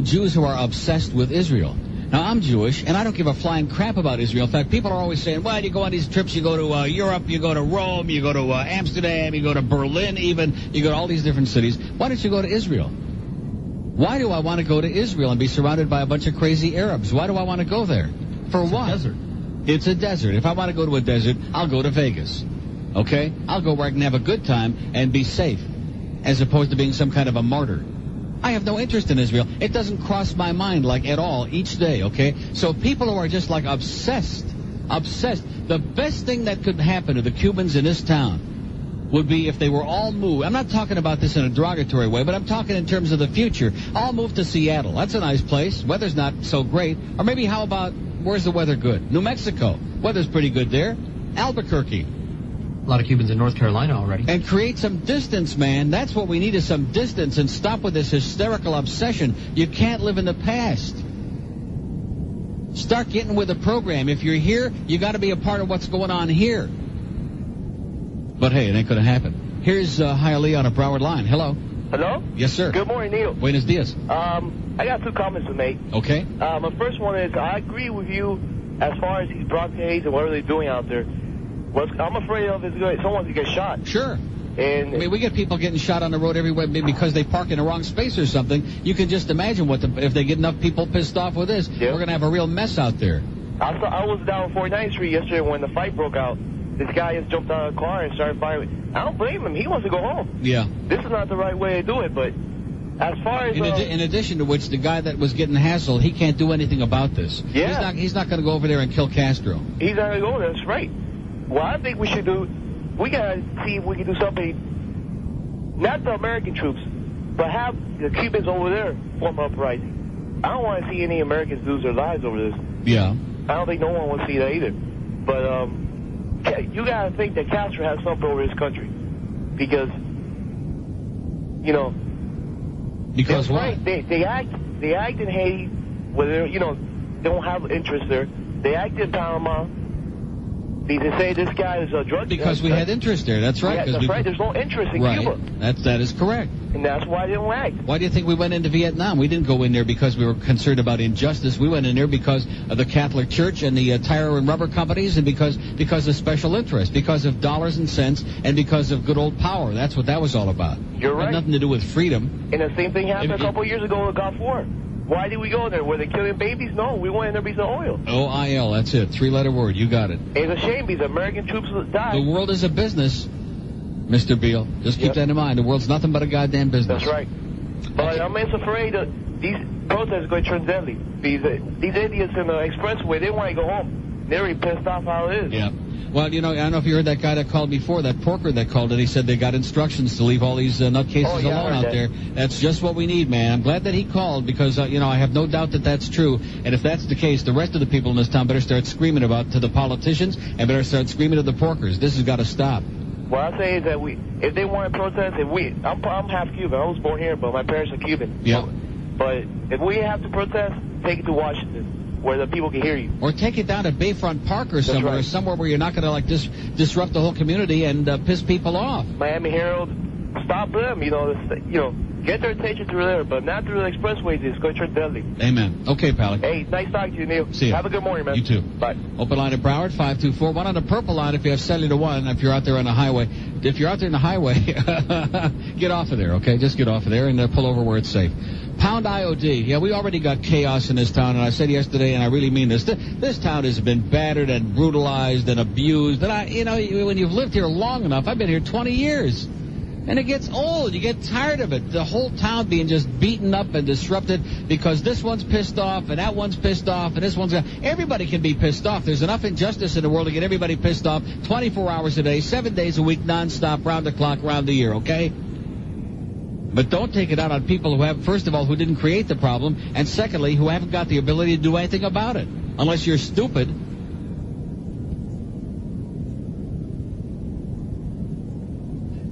Jews who are obsessed with Israel. Now, I'm Jewish, and I don't give a flying crap about Israel. In fact, people are always saying, well, you go on these trips, you go to Europe, you go to Rome, you go to Amsterdam, you go to Berlin even, you go to all these different cities. Why don't you go to Israel? Why do I want to go to Israel and be surrounded by a bunch of crazy Arabs? Why do I want to go there? For what? It's a desert. It's a desert. If I want to go to a desert, I'll go to Vegas. Okay? I'll go where I can have a good time and be safe, as opposed to being some kind of a martyr. I have no interest in Israel. It doesn't cross my mind, like, at all, each day, okay? So people who are just, like, obsessed. The best thing that could happen to the Cubans in this town would be if they were all moved. I'm not talking about this in a derogatory way, but I'm talking in terms of the future. All moved to Seattle. That's a nice place. Weather's not so great. Or maybe how about, where's the weather good? New Mexico. Weather's pretty good there. Albuquerque. A lot of Cubans in North Carolina already. And create some distance, man. That's what we need, is some distance, and stop with this hysterical obsession. You can't live in the past. Start getting with the program. If you're here, you got to be a part of what's going on here. But hey, it ain't going to happen. Here's Hialeah on a Broward line. Hello. Hello? Yes, sir. Good morning, Neil. Buenos dias. I got 2 comments to make. Okay. My first one is, I agree with you as far as these blockades and whatever they're doing out there. What I'm afraid of is someone to get shot. Sure. And I mean, we get people getting shot on the road everywhere because they park in the wrong space or something. You can just imagine if they get enough people pissed off with this, we're going to have a real mess out there. I was down 49th Street yesterday when the fight broke out. This guy just jumped out of the car and started firing. I don't blame him. He wants to go home. Yeah. This is not the right way to do it, but as far as... In addition to which, the guy that was getting hassled, he can't do anything about this. Yeah. He's not going to go over there and kill Castro. He's not going to go there. That's right. What I think we should do, we got to see if we can do something, not the American troops, but have the Cubans over there form an uprising. I don't want to see any Americans lose their lives over this. Yeah. I don't think no one wants to see that either. But you got to think that Castro has something over his country. Because, you know... Because what? Right. They act in Haiti where they don't have interest there. They act in Panama. They say this guy is a drug... Because we had interest there, that's right. Yeah, that's right, there's no interest in Cuba. That is correct. And that's why they don't act. Why do you think we went into Vietnam? We didn't go in there because we were concerned about injustice. We went in there because of the Catholic Church and the tire and rubber companies, and because of special interest, because of dollars and cents, and because of good old power. That's what that was all about. You're right. It had nothing to do with freedom. And the same thing happened a couple years ago with Gulf War. Why did we go there? Were they killing babies? No, we went in there because of oil. O-I-L, that's it. 3-letter word. You got it. It's a shame because American troops died. The world is a business, Mr. Beale. Just keep that in mind. The world's nothing but a goddamn business. That's right. But I'm just afraid that these protests are going to turn deadly. These idiots in the expressway, they want to go home. They're really pissed off how it is. Yeah. Well, I don't know if you heard that guy that called before, that porker that called it. He said they got instructions to leave all these nutcases alone out there. That's just what we need, man. I'm glad that he called because, I have no doubt that that's true. And if that's the case, the rest of the people in this town better start screaming to the politicians and better start screaming to the porkers. This has got to stop. What I say is that if they want to protest, I'm half Cuban. I was born here, but my parents are Cuban. Yeah. But if we have to protest, take it to Washington, where the people can hear you. Or take it down to Bayfront Park or somewhere, somewhere where you're not going to disrupt the whole community and piss people off. Miami Herald, stop them. Get their attention through there, but not through the expressways. It's going to turn deadly. Amen. Okay, Pally. Hey, nice talking to you, Neil. See you. Have a good morning, man. You too. Bye. Open line at Broward, 524. One on the purple line if you have cellular one, if you're out there on the highway. If you're out there in the highway, get off of there, okay? Just get off of there and pull over where it's safe. Pound IOD. Yeah, we already got chaos in this town, and I said yesterday, and I really mean this. This town has been battered and brutalized and abused. And when you've lived here long enough, I've been here 20 years. And it gets old. You get tired of it. The whole town being just beaten up and disrupted because this one's pissed off and that one's pissed off and this one's... Everybody can be pissed off. There's enough injustice in the world to get everybody pissed off 24 hours a day, 7 days a week, nonstop, round the clock, round the year, okay? But don't take it out on people who have, first of all, who didn't create the problem, and secondly, who haven't got the ability to do anything about it. Unless you're stupid.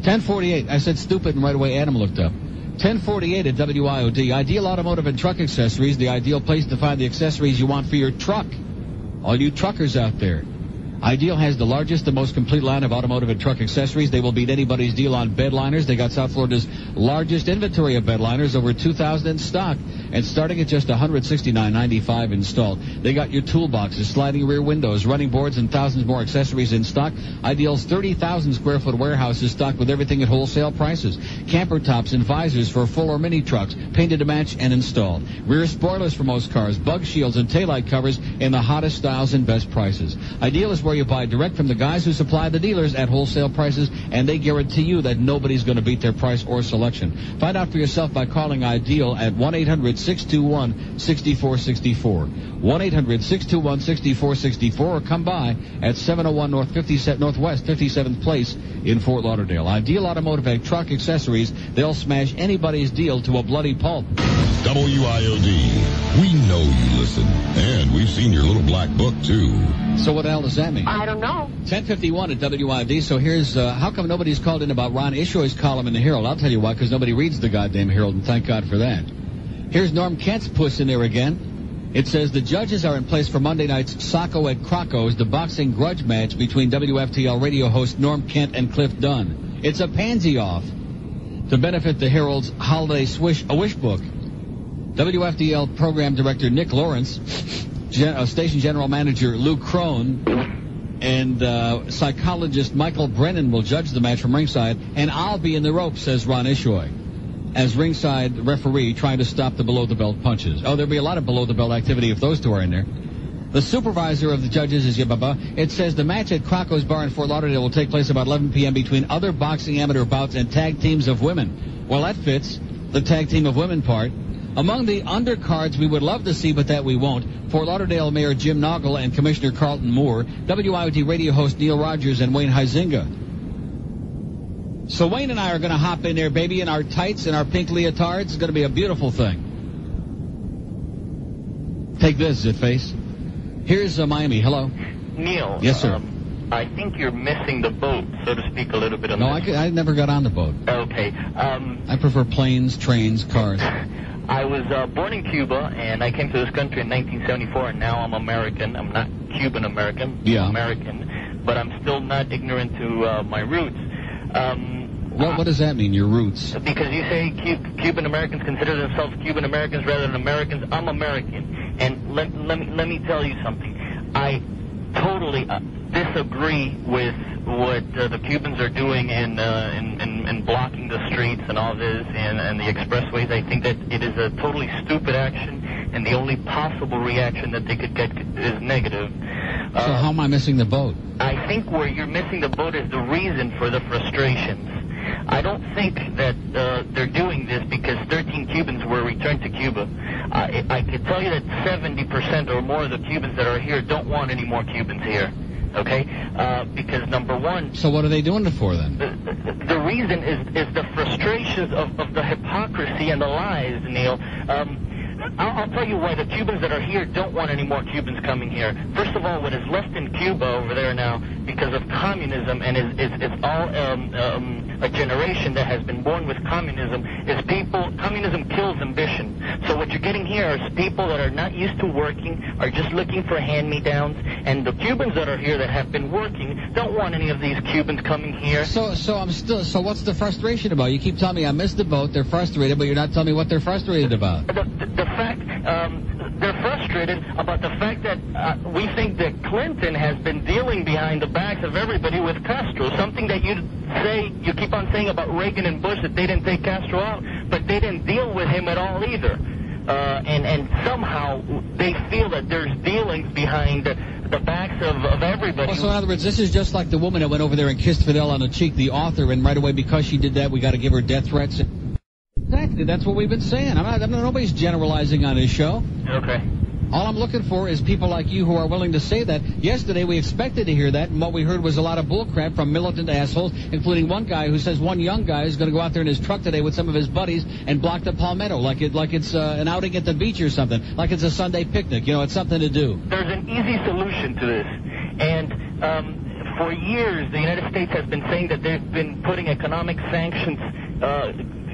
1048. I said stupid, and right away Adam looked up. 1048 at WIOD. Ideal Automotive and Truck Accessories, the ideal place to find the accessories you want for your truck. All you truckers out there. Ideal has the largest and most complete line of automotive and truck accessories. They will beat anybody's deal on bed liners. They got South Florida's largest inventory of bed liners, over 2,000 in stock. and starting at just $169.95 installed. They got your toolboxes, sliding rear windows, running boards, and thousands more accessories in stock. Ideal's 30,000 square foot warehouse is stocked with everything at wholesale prices. Camper tops and visors for full or mini trucks, painted to match and installed. Rear spoilers for most cars, bug shields and taillight covers in the hottest styles and best prices. Ideal is where you buy direct from the guys who supply the dealers at wholesale prices, and they guarantee you that nobody's going to beat their price or selection. Find out for yourself by calling Ideal at 1-800-621-6464. 1-800-621-6464, or come by at 701 Northwest 57th Place in Fort Lauderdale. Ideal Automotive Truck Accessories. They'll smash anybody's deal to a bloody pulp. WIOD, we know you listen, and we've seen your little black book, too. So what the hell does that mean? I don't know. 10:51 at WIOD. So here's, how come nobody's called in about Ron Ishoy's column in the Herald? I'll tell you why, because nobody reads the goddamn Herald, and thank God for that. Here's Norm Kent's puss in there again. It says the judges are in place for Monday night's Socko at Crocco's, the boxing grudge match between WFTL radio host Norm Kent and Cliff Dunn. It's a pansy off to benefit the Herald's Holiday Wish book. WFDL program director Nick Lawrence, station general manager Lou Crone, and psychologist Michael Brennan will judge the match from ringside, and I'll be in the ropes, says Ron Ishoy, as ringside referee trying to stop the below-the-belt punches. Oh, there'll be a lot of below-the-belt activity if those two are in there. The supervisor of the judges is Yababa. It says the match at Crocco's Bar in Fort Lauderdale will take place about 11 p.m. between other boxing amateur bouts and tag teams of women. Well, that fits, the tag team of women part. Among the undercards we would love to see, but that we won't, Fort Lauderdale Mayor Jim Noggle and Commissioner Carlton Moore, WIOD radio host Neil Rogers, and Wayne Huizinga. So Wayne and I are going to hop in there, baby, in our tights and our pink leotards. It's going to be a beautiful thing. Take this, Zitface. Here's Miami. Hello. Neil. Yes, sir. I think you're missing the boat, so to speak, a little bit on this. No, I never got on the boat. Okay. I prefer planes, trains, cars. I was born in Cuba, and I came to this country in 1974, and now I'm American. I'm not Cuban-American. Yeah. I'm American, but I'm still not ignorant to my roots. What does that mean, your roots? Because you say Cuban-Americans consider themselves Cuban-Americans rather than Americans. I'm American. And let me tell you something. I totally disagree with what the Cubans are doing in blocking the streets and all this and the expressways. I think that it is a totally stupid action, and the only possible reaction that they could get is negative. So how am I missing the boat? I think where you're missing the boat is the reason for the frustrations. I don't think that they're doing this because 13 Cubans were returned to Cuba. I could tell you that 70% or more of the Cubans that are here don't want any more Cubans here. Okay? Because number one... So what are they doing it for then? The reason is the frustrations of the hypocrisy and the lies, Neil. I'll tell you why the Cubans that are here don't want any more Cubans coming here. First of all, what is left in Cuba over there now, because of communism, and it's all a generation that has been born with communism, is people, communism kills ambition. So what you're getting here is people that are not used to working, are just looking for hand-me-downs, and the Cubans that are here that have been working don't want any of these Cubans coming here. So what's the frustration about? You keep telling me I missed the boat, they're frustrated, but you're not telling me what they're frustrated about. They're frustrated about the fact that we think that Clinton has been dealing behind the backs of everybody with Castro, something that you keep on saying about Reagan and Bush, that they didn't take Castro out, but they didn't deal with him at all either. And somehow they feel that there's dealings behind the backs of everybody. Well, so in other words, this is just like the woman that went over there and kissed Fidel on the cheek, the author, and right away because she did that, we got to give her death threats. Exactly, that's what we've been saying. Nobody's generalizing on this show. Okay. All I'm looking for is people like you who are willing to say that. Yesterday we expected to hear that, and what we heard was a lot of bullcrap from militant assholes, including one guy who says one young guy is going to go out there in his truck today with some of his buddies and block the Palmetto like it's an outing at the beach or something, like it's a Sunday picnic. You know, it's something to do. There's an easy solution to this, and for years the United States has been saying that they've been putting economic sanctions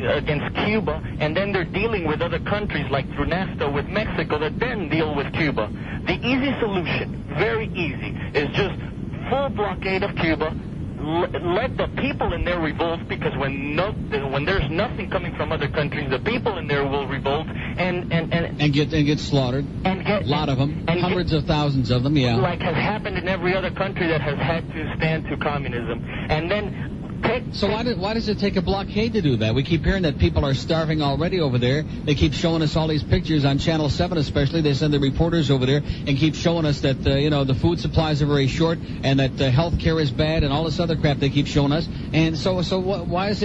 against Cuba, and then they're dealing with other countries like through NAFTA with Mexico that then deal with Cuba. The easy solution, very easy, is just full blockade of Cuba, let the people in there revolt, because when there's nothing coming from other countries, the people in there will revolt and get slaughtered. A lot of them, hundreds of thousands of them, yeah. Like has happened in every other country that has had to stand to communism. And then. So why does it take a blockade to do that? We keep hearing that people are starving already over there. They keep showing us all these pictures on Channel 7 especially. They send the reporters over there and keep showing us that, the food supplies are very short and that health care is bad and all this other crap they keep showing us. And so why is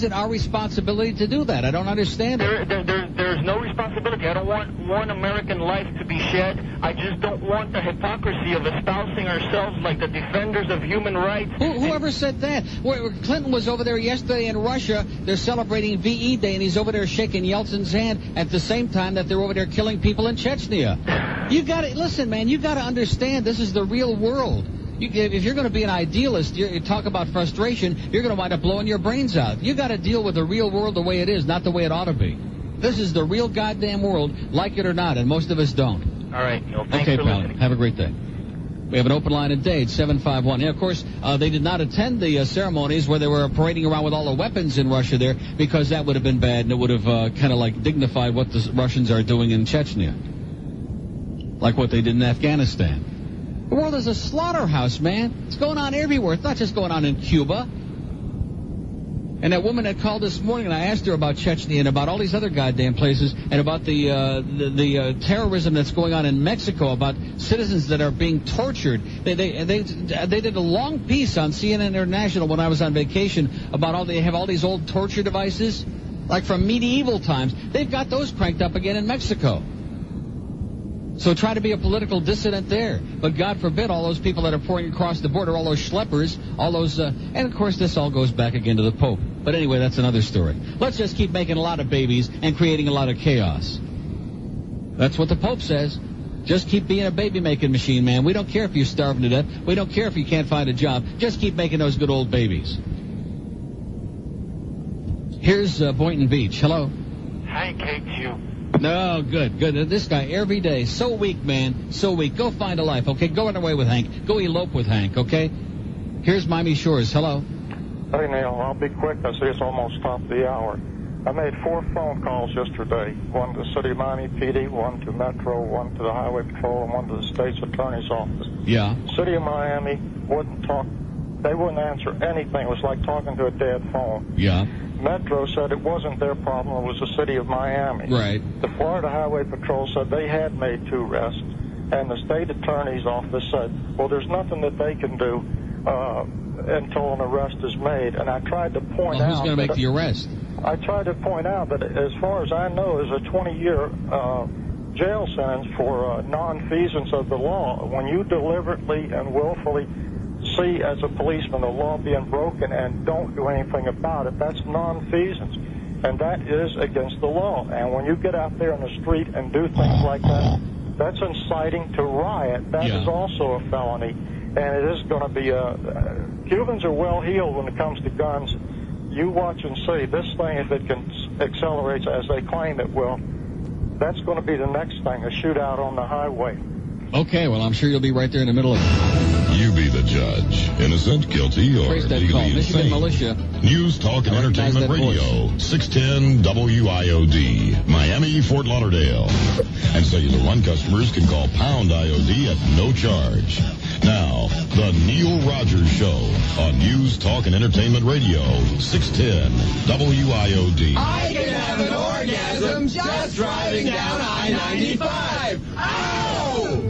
it our responsibility to do that? I don't understand it. There's no responsibility. I don't want one American life to be shed. I just don't want the hypocrisy of espousing ourselves like the defenders of human rights. Whoever said that? Clinton was over there yesterday in Russia. They're celebrating VE Day, and he's over there shaking Yeltsin's hand at the same time that they're over there killing people in Chechnya. You got to listen, man. You got to understand this is the real world. If you're going to be an idealist, you talk about frustration, you're going to wind up blowing your brains out. You got to deal with the real world the way it is, not the way it ought to be. This is the real goddamn world, like it or not, and most of us don't. All right, Neil. Thanks for pal. listening. Have a great day. We have an open line at Dade, 751. Yeah, of course, they did not attend the ceremonies where they were parading around with all the weapons in Russia there, because that would have been bad, and it would have kind of like dignified what the Russians are doing in Chechnya, like what they did in Afghanistan. The world is a slaughterhouse, man. It's going on everywhere. It's not just going on in Cuba. And that woman that called this morning, and I asked her about Chechnya and about all these other goddamn places, and about the terrorism that's going on in Mexico, about citizens that are being tortured. They did a long piece on CNN International when I was on vacation about they have all these old torture devices, like from medieval times. They've got those cranked up again in Mexico. So try to be a political dissident there. But God forbid all those people that are pouring across the border, all those schleppers, all those... and, of course, this all goes back again to the Pope. But anyway, that's another story. Let's just keep making a lot of babies and creating a lot of chaos. That's what the Pope says. Just keep being a baby-making machine, man. We don't care if you're starving to death. We don't care if you can't find a job. Just keep making those good old babies. Here's Boynton Beach. Hello. Hank hates you. No, good. This guy every day, so weak, man, so weak. Go find a life, okay? Go run away with Hank. Go elope with Hank, okay? Here's Miami Shores. Hello. Hey, Neil, I'll be quick. I see it's almost top of the hour. I made 4 phone calls yesterday. One to the City of Miami PD, one to Metro, one to the Highway Patrol, and one to the State's Attorney's Office. Yeah. City of Miami wouldn't talk. They wouldn't answer anything. It was like talking to a dead phone. Yeah. Metro said it wasn't their problem, it was the City of Miami. Right. The Florida Highway Patrol said they had made 2 arrests, and the State Attorney's Office said, well, there's nothing that they can do until an arrest is made. And I tried to point out... Who's going to make the arrest? I tried to point out that as far as I know, there's a 20-year jail sentence for non-feasance of the law. When you deliberately and willfully see as a policeman the law being broken and don't do anything about it, that's non-feasance, and that is against the law. And when you get out there in the street and do things like that, that's inciting to riot. That is also a felony, and it is going to be Cubans are well heeled when it comes to guns. You watch and see. This thing, if it can accelerate as they claim it will, that's going to be the next thing, a shootout on the highway. Okay, well, I'm sure you'll be right there in the middle of it. You be the judge. Innocent, guilty, or legally insane. Militia. News, talk, and entertainment radio. 610 WIOD, Miami, Fort Lauderdale. And Cellular One customers can call pound IOD at no charge. Now, the Neil Rogers Show on News, Talk, and Entertainment Radio. 610 WIOD. I can have an orgasm just driving down I-95. Ow!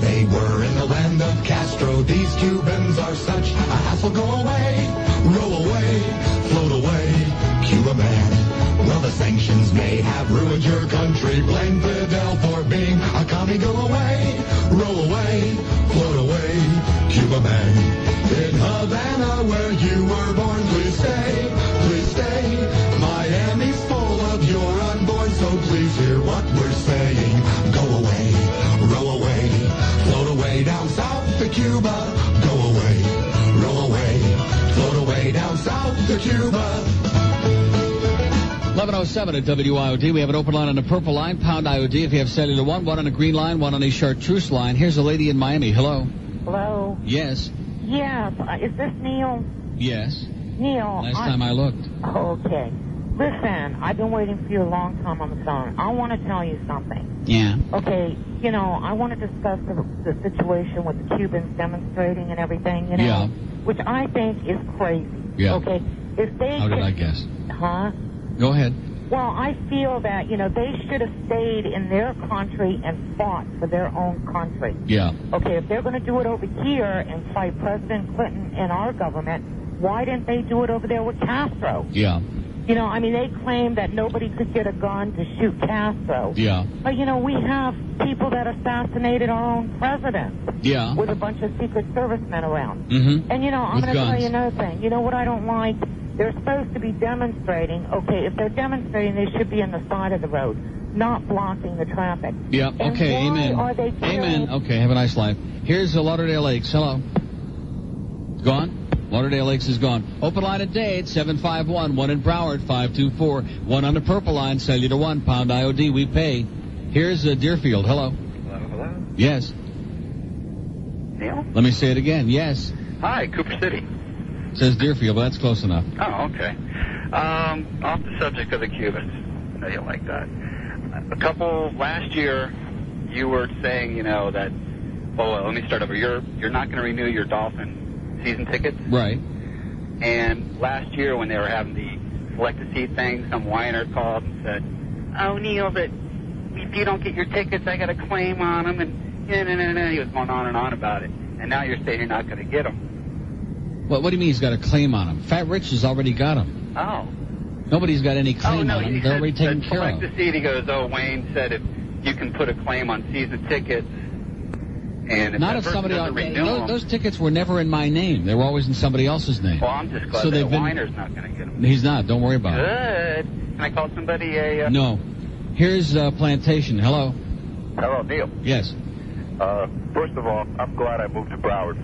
They were in the land of Castro. These Cubans are such a hassle. Go away, roll away, float away, Cuba man. Well, the sanctions may have ruined your country. Blame Fidel for being a commie. Go away, roll away, float away, Cuba man. In Havana, where you were born, please stay, please stay. Miami's full of your unborn, so please hear what we're saying. Go away, roll away, float away down south to Cuba. Go away, roll away, float away down south to Cuba. 11:07 at WIOD. We have an open line on the purple line, pound IOD. If you have cellular one on the green line, one on the chartreuse line. Here's a lady in Miami. Hello. Hello. Yes. Yes. Is this Neil? Yes. Neil. Last time I looked. Okay. Listen, I've been waiting for you a long time on the phone. I want to tell you something. Yeah. Okay, you know, I want to discuss the situation with the Cubans demonstrating and everything, you know, Yeah. which I think is crazy. Yeah. Okay, if they How did I guess? Huh? Go ahead. Well, I feel that, you know, they should have stayed in their country and fought for their own country. Yeah. Okay, if they're going to do it over here and fight President Clinton and our government, why didn't they do it over there with Castro? Yeah. You know, I mean, they claim that nobody could get a gun to shoot Castro. Yeah. But, you know, we have people that assassinated our own president. Yeah. With a bunch of Secret Service men around. Mm-hmm. And, you know, I'm With going to tell guns. you another thing. You know what I don't like? They're supposed to be demonstrating. Okay, if they're demonstrating, they should be on the side of the road, not blocking the traffic. Yeah. And Okay. why Amen. are they killing... Amen. Okay. Have a nice life. Here's the Lauderdale Lakes. Hello. Gone? Lauderdale Lakes is gone. Open line at Dade, 751. One in Broward, 524. One on the purple line, cellular one, pound IOD. We pay. Here's Deerfield. Hello. Hello? Yes. Neil? Let me say it again. Yes. Hi, Cooper City. Says Deerfield, but that's close enough. Oh, okay. Off the subject of the Cubans. I know you like that. Last year, you were saying, you know, that, let me start over. You're not going to renew your Dolphin season tickets. Right. And last year when they were having the select-a-seat thing, some whiner called and said, oh, Neil, that if you don't get your tickets, I got a claim on them. And he was going on and on about it. And now you're saying you're not going to get them. What do you mean he's got a claim on him? Fat Rich has already got him. Oh. Nobody's got any claim on him. They're already taken care of. Select-a-seat, he goes, Wayne said if you can put a claim on season tickets, and if not that if person somebody doesn't renew them, those tickets were never in my name. They were always in somebody else's name. Well, I'm just glad so that Weiner's not going to get them. He's not. Don't worry about it. Good. Can I call somebody a... No. Here's Plantation. Hello. Hello, Neil. Yes. First of all, I'm glad I moved to Broward.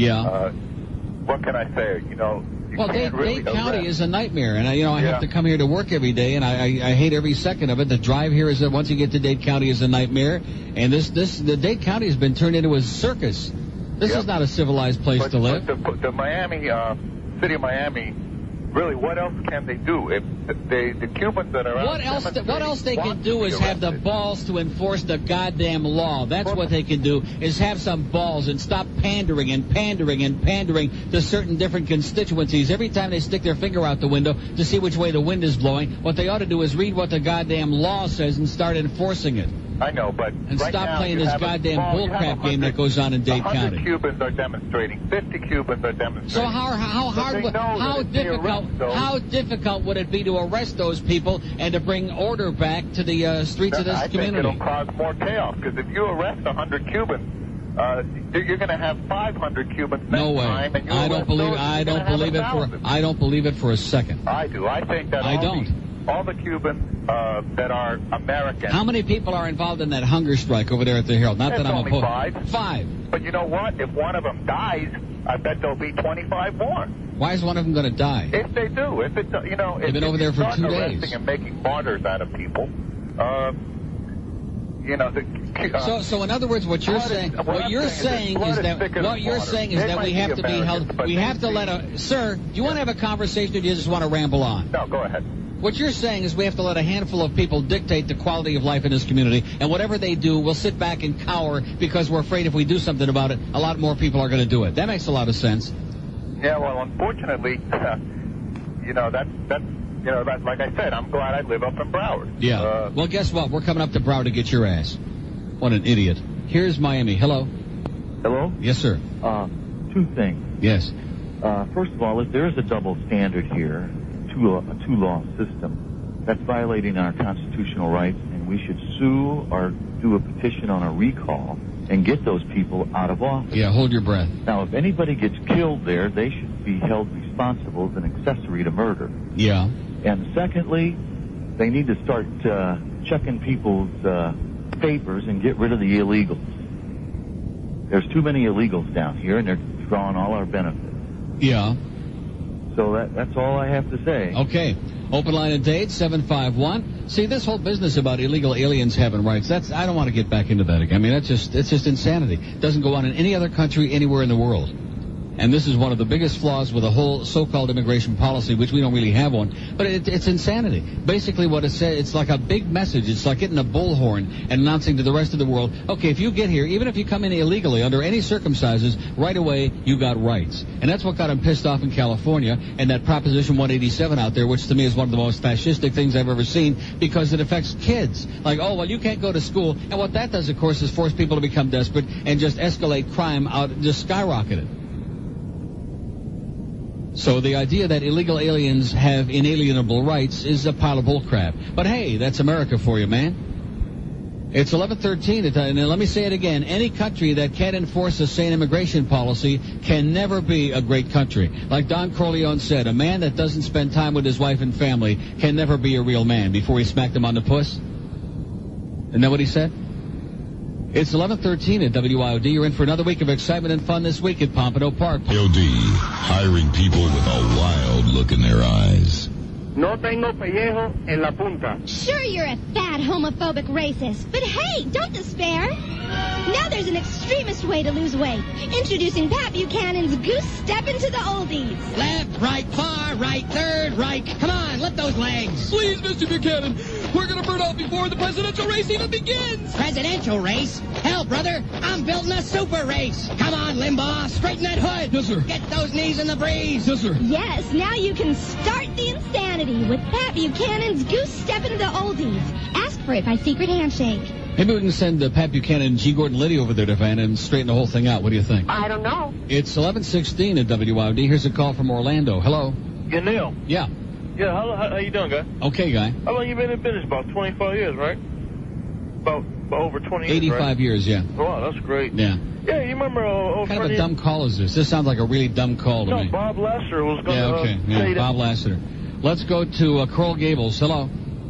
Yeah. What can I say? You know, Dade County is a nightmare, and I have to come here to work every day, and I hate every second of it. The drive here is once you get to Dade County is a nightmare, and the Dade County has been turned into a circus. This is not a civilized place to live. But the Miami, city of Miami, really, what else can they do? If the Cubans that are what else they can do is have the balls to enforce the goddamn law. That's what they can do, is have some balls and stop pandering to certain different constituencies. Every time they stick their finger out the window to see which way the wind is blowing, what they ought to do is read what the goddamn law says and start enforcing it. I know, but and right stop now playing this goddamn bullcrap game that goes on in Dade County. 100 Cubans are demonstrating. 50 Cubans are demonstrating. So how difficult would it be to arrest those people and to bring order back to the streets of this community? I think it'll cause more chaos, because if you arrest 100 Cubans, you're going to have 500 Cubans next time. And I don't believe it for a second. I do. I think that all the Cubans that are American. How many people are involved in that hunger strike over there at the Herald? Not that I'm opposed. Five. But you know what? If one of them dies, I bet there'll be 25 more. Why is one of them going to die? If they do, they've been over there for 2 days. Arresting and making martyrs out of people. So in other words, what you're saying is that we have to be held. We have to let sir. Do you want to have a conversation, or do you just want to ramble on? No, go ahead. What you're saying is we have to let a handful of people dictate the quality of life in this community, and whatever they do, we'll sit back and cower because we're afraid if we do something about it, a lot more people are going to do it. That makes a lot of sense. Yeah, well, unfortunately, that's like I said, I'm glad I live up in Broward. Yeah. Well, guess what? We're coming up to Broward to get your ass. What an idiot. Here's Miami. Hello. Hello? Yes, sir. Two things. Yes. First of all, if there is a double standard here, a two-law system, that's violating our constitutional rights, and we should sue or do a petition on a recall and get those people out of office. Yeah, hold your breath. Now, if anybody gets killed there, they should be held responsible as an accessory to murder. Yeah. And secondly, they need to start checking people's papers and get rid of the illegals. There's too many illegals down here, and they're drawing all our benefits. Yeah. So that's all I have to say. Okay. Open line of date, 751. See, this whole business about illegal aliens having rights, I don't want to get back into that again. I mean, it's just insanity. It doesn't go on in any other country anywhere in the world. And this is one of the biggest flaws with the whole so-called immigration policy, which we don't really have one. But it's insanity. Basically what it says, it's like a big message. It's like getting a bullhorn and announcing to the rest of the world, okay, if you get here, even if you come in illegally, under any circumstances, right away, you got rights. And that's what got him pissed off in California, and that Proposition 187 out there, which to me is one of the most fascistic things I've ever seen, because it affects kids. Like, oh, well, you can't go to school. And what that does, of course, is force people to become desperate and just escalate crime out, just skyrocket it. So the idea that illegal aliens have inalienable rights is a pile of bullcrap. But hey, that's America for you, man. It's 11:13, and let me say it again. Any country that can't enforce a sane immigration policy can never be a great country. Like Don Corleone said, a man that doesn't spend time with his wife and family can never be a real man, before he smacked him on the puss. Isn't that what he said? It's 11:13 at WIOD. You're in for another week of excitement and fun this week at Pompano Park. WIOD, hiring people with a wild look in their eyes. No tengo pellejo en la punta. Sure, you're a fat, homophobic racist, but hey, don't despair. Now there's an extremist way to lose weight. Introducing Pat Buchanan's Goose Step into the Oldies. Left, right, far, right, third, right. Come on, lift those legs. Please, Mr. Buchanan, we're going to burn out before the presidential race even begins. Presidential race? Hell, brother, I'm building a super race. Come on, Limbaugh, straighten that hood. Yes, sir. Get those knees in the breeze. Yes, sir. Yes, now you can start the insanity with Pat Buchanan's Goose Step into the Oldies. Ask for it by secret handshake. Maybe we can send Pat Buchanan and G. Gordon Liddy over there to Van and straighten the whole thing out. What do you think? I don't know. It's 11:16 at WIOD. Here's a call from Orlando. Hello. Yeah, Neil. Yeah. Yeah, how you doing, guy? Okay, guy. How long you been in business? About 25 years, right? About over 20 years, 85 right? years, yeah. Wow, that's great. Yeah. Yeah, you remember What kind of a dumb call is this? This sounds like a really dumb call to me. No, Bob Lasseter was going to say Bob Lasseter. Let's go to Coral Gables. Hello.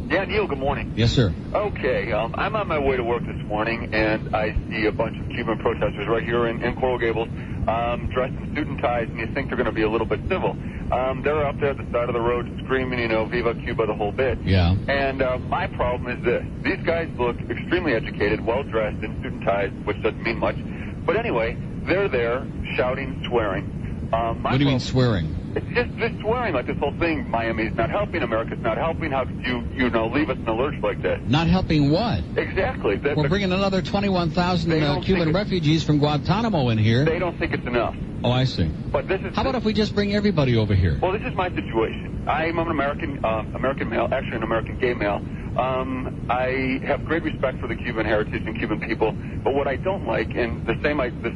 Yeah, Neil, good morning. Yes, sir. Okay, I'm on my way to work this morning, and I see a bunch of Cuban protesters right here in Coral Gables, dressed in suit and ties, and you think they're going to be a little bit civil. They're up there at the side of the road screaming, Viva Cuba, the whole bit. Yeah. And my problem is this. These guys look extremely educated, well-dressed, in suit and ties, which doesn't mean much. But anyway, they're there shouting, swearing. What do you mean swearing? It's just swearing, like this whole thing, Miami's not helping, America's not helping, how could you leave us in a lurch like that? Not helping what? Exactly. We're bringing another 21,000 Cuban refugees from Guantanamo in here. They don't think it's enough. Oh, I see. But this is. How about if we just bring everybody over here? Well, this is my situation. I'm an American male, actually an American gay male. I have great respect for the Cuban heritage and Cuban people, but what I don't like, and the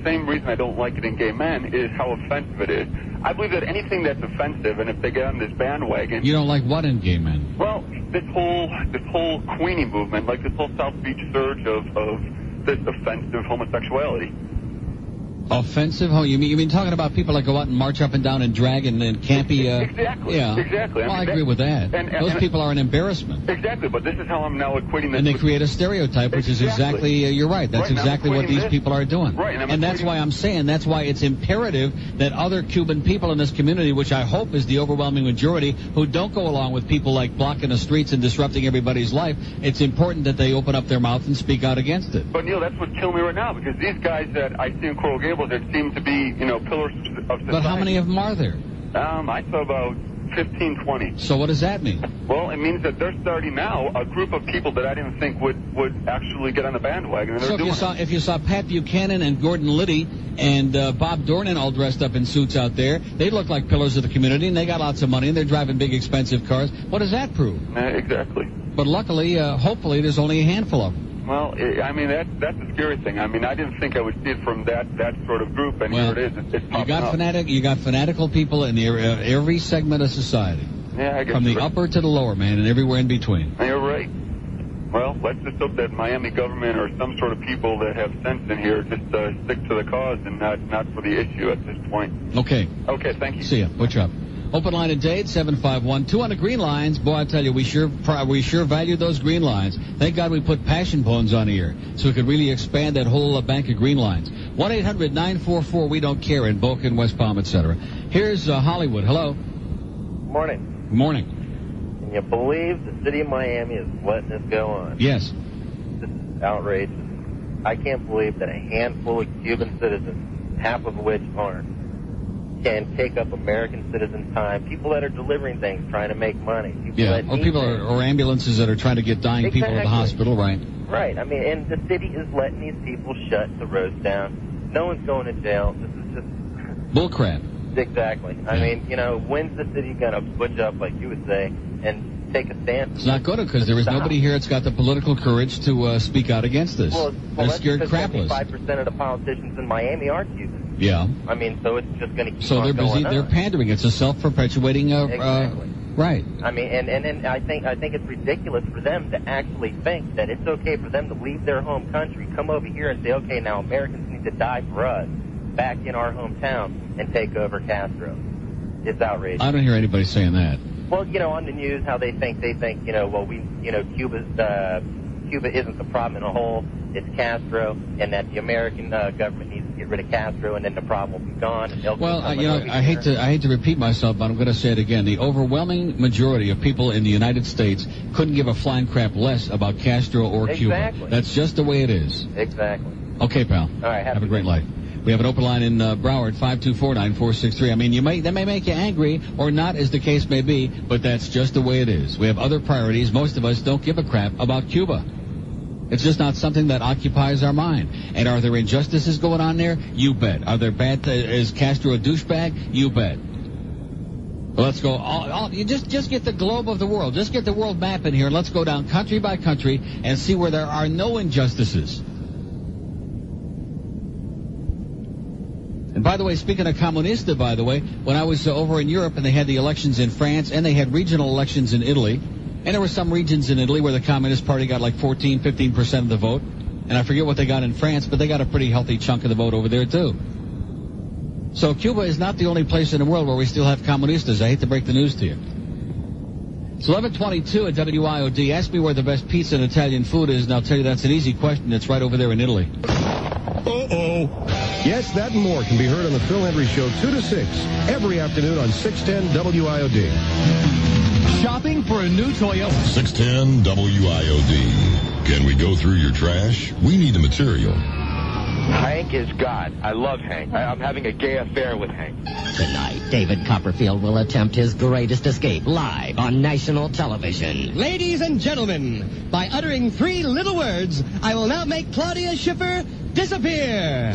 same reason I don't like it in gay men, is how offensive it is. I believe that anything that's offensive, and if they get on this bandwagon... You don't like what in gay men? Well, this whole Queenie movement, like this whole South Beach surge of this offensive homosexuality. Offensive? Oh, you mean talking about people that go out and march up and down and drag and campy... Exactly. Yeah. Exactly. Well, I agree with that. Those people are an embarrassment. Exactly, but this is how I'm now equating this. And they create a stereotype, which is exactly, you're right, that's exactly what these people are doing. Right. And that's why I'm saying, that's why it's imperative that other Cuban people in this community, which I hope is the overwhelming majority, who don't go along with people like blocking the streets and disrupting everybody's life, it's important that they open up their mouth and speak out against it. But, Neil, that's what's killing me right now, because these guys that I see in Coral Gables that seem to be, pillars of society. But how many of them are there? I saw about 15, 20. So what does that mean? Well, it means that they're starting now a group of people that I didn't think would actually get on the bandwagon. And So if you saw Pat Buchanan and Gordon Liddy and Bob Dornan all dressed up in suits out there, they look like pillars of the community, and they got lots of money, and they're driving big, expensive cars. What does that prove? Exactly. But luckily, hopefully, there's only a handful of them. Well, I mean, that's the scary thing. I mean, I didn't think I would see it from that sort of group, and here it is. It's popping up. You got fanatical people in every segment of society. Yeah, I guess. From the upper to the lower, man, and everywhere in between. You're right. Well, let's just hope that Miami government or some sort of people that have sense in here just stick to the cause and not for the issue at this point. Okay. Okay, thank you. See ya. What's up? Open line of date, 751-2 on the green lines. Boy, I tell you, we sure value those green lines. Thank God we put passion poems on here so we could really expand that whole bank of green lines. 1-800-944-WE-DON'T-CARE in Boca and West Palm, etc. Here's Hollywood. Hello. Morning. Morning. Can you believe the city of Miami is letting this go on? Yes. This is outrageous. I can't believe that a handful of Cuban citizens, half of which aren't, can take up American citizens' time. People that are delivering things, trying to make money. Or ambulances that are trying to get dying people to the hospital, right? Right. I mean, and the city is letting these people shut the roads down. No one's going to jail. This is just bullcrap. Exactly. I mean, you know, when's the city going to butch up, like you would say, and take a stance? It's not going to, because there is nobody here that's got the political courage to speak out against this. They're scared crapless. 75% of the politicians in Miami are Cuban. Yeah. I mean, so it's just going to keep So on they're busy. going They're on. pandering. It's a self-perpetuating. Exactly. Right. I mean, and I think it's ridiculous for them to actually think that it's okay for them to leave their home country, come over here and say, okay, now Americans need to die for us back in our hometown and take over Castro. It's outrageous. I don't hear anybody saying that. Well, you know, on the news, how they think, you know, well, Cuba isn't the problem in a whole. It's Castro, and that the American government needs to get rid of Castro, and then the problem will be gone. And Well, you know, I hate to repeat myself, but I'm going to say it again. The overwhelming majority of people in the United States couldn't give a flying crap less about Castro or Cuba. Exactly. That's just the way it is. Exactly. Okay, pal. All right. Have a great life. We have an open line in Broward, 524-9463. I mean, that may make you angry or not, as the case may be, but that's just the way it is. We have other priorities. Most of us don't give a crap about Cuba. It's just not something that occupies our mind. And are there injustices going on there? You bet. Are there bad? Is Castro a douchebag? You bet. Well, let's go. You just get the globe of the world. Just get the world map in here, and let's go down country by country and see where there are no injustices. And by the way, speaking of Comunista, by the way, when I was over in Europe and they had the elections in France and they had regional elections in Italy, and there were some regions in Italy where the Communist Party got like 15% of the vote, and I forget what they got in France, but they got a pretty healthy chunk of the vote over there too. So Cuba is not the only place in the world where we still have Comunistas. I hate to break the news to you. It's 11:22 at WIOD. Ask me where the best pizza and Italian food is, and I'll tell you that's an easy question. It's right over there in Italy. Yes, that and more can be heard on the Phil Hendry Show 2 to 6 every afternoon on 610 WIOD. Shopping for a new Toyota. 610 WIOD. Can we go through your trash? We need the material. Hank is God. I love Hank. I'm having a gay affair with Hank. Tonight, David Copperfield will attempt his greatest escape live on national television. Ladies and gentlemen, by uttering 3 little words, I will now make Claudia Schiffer disappear.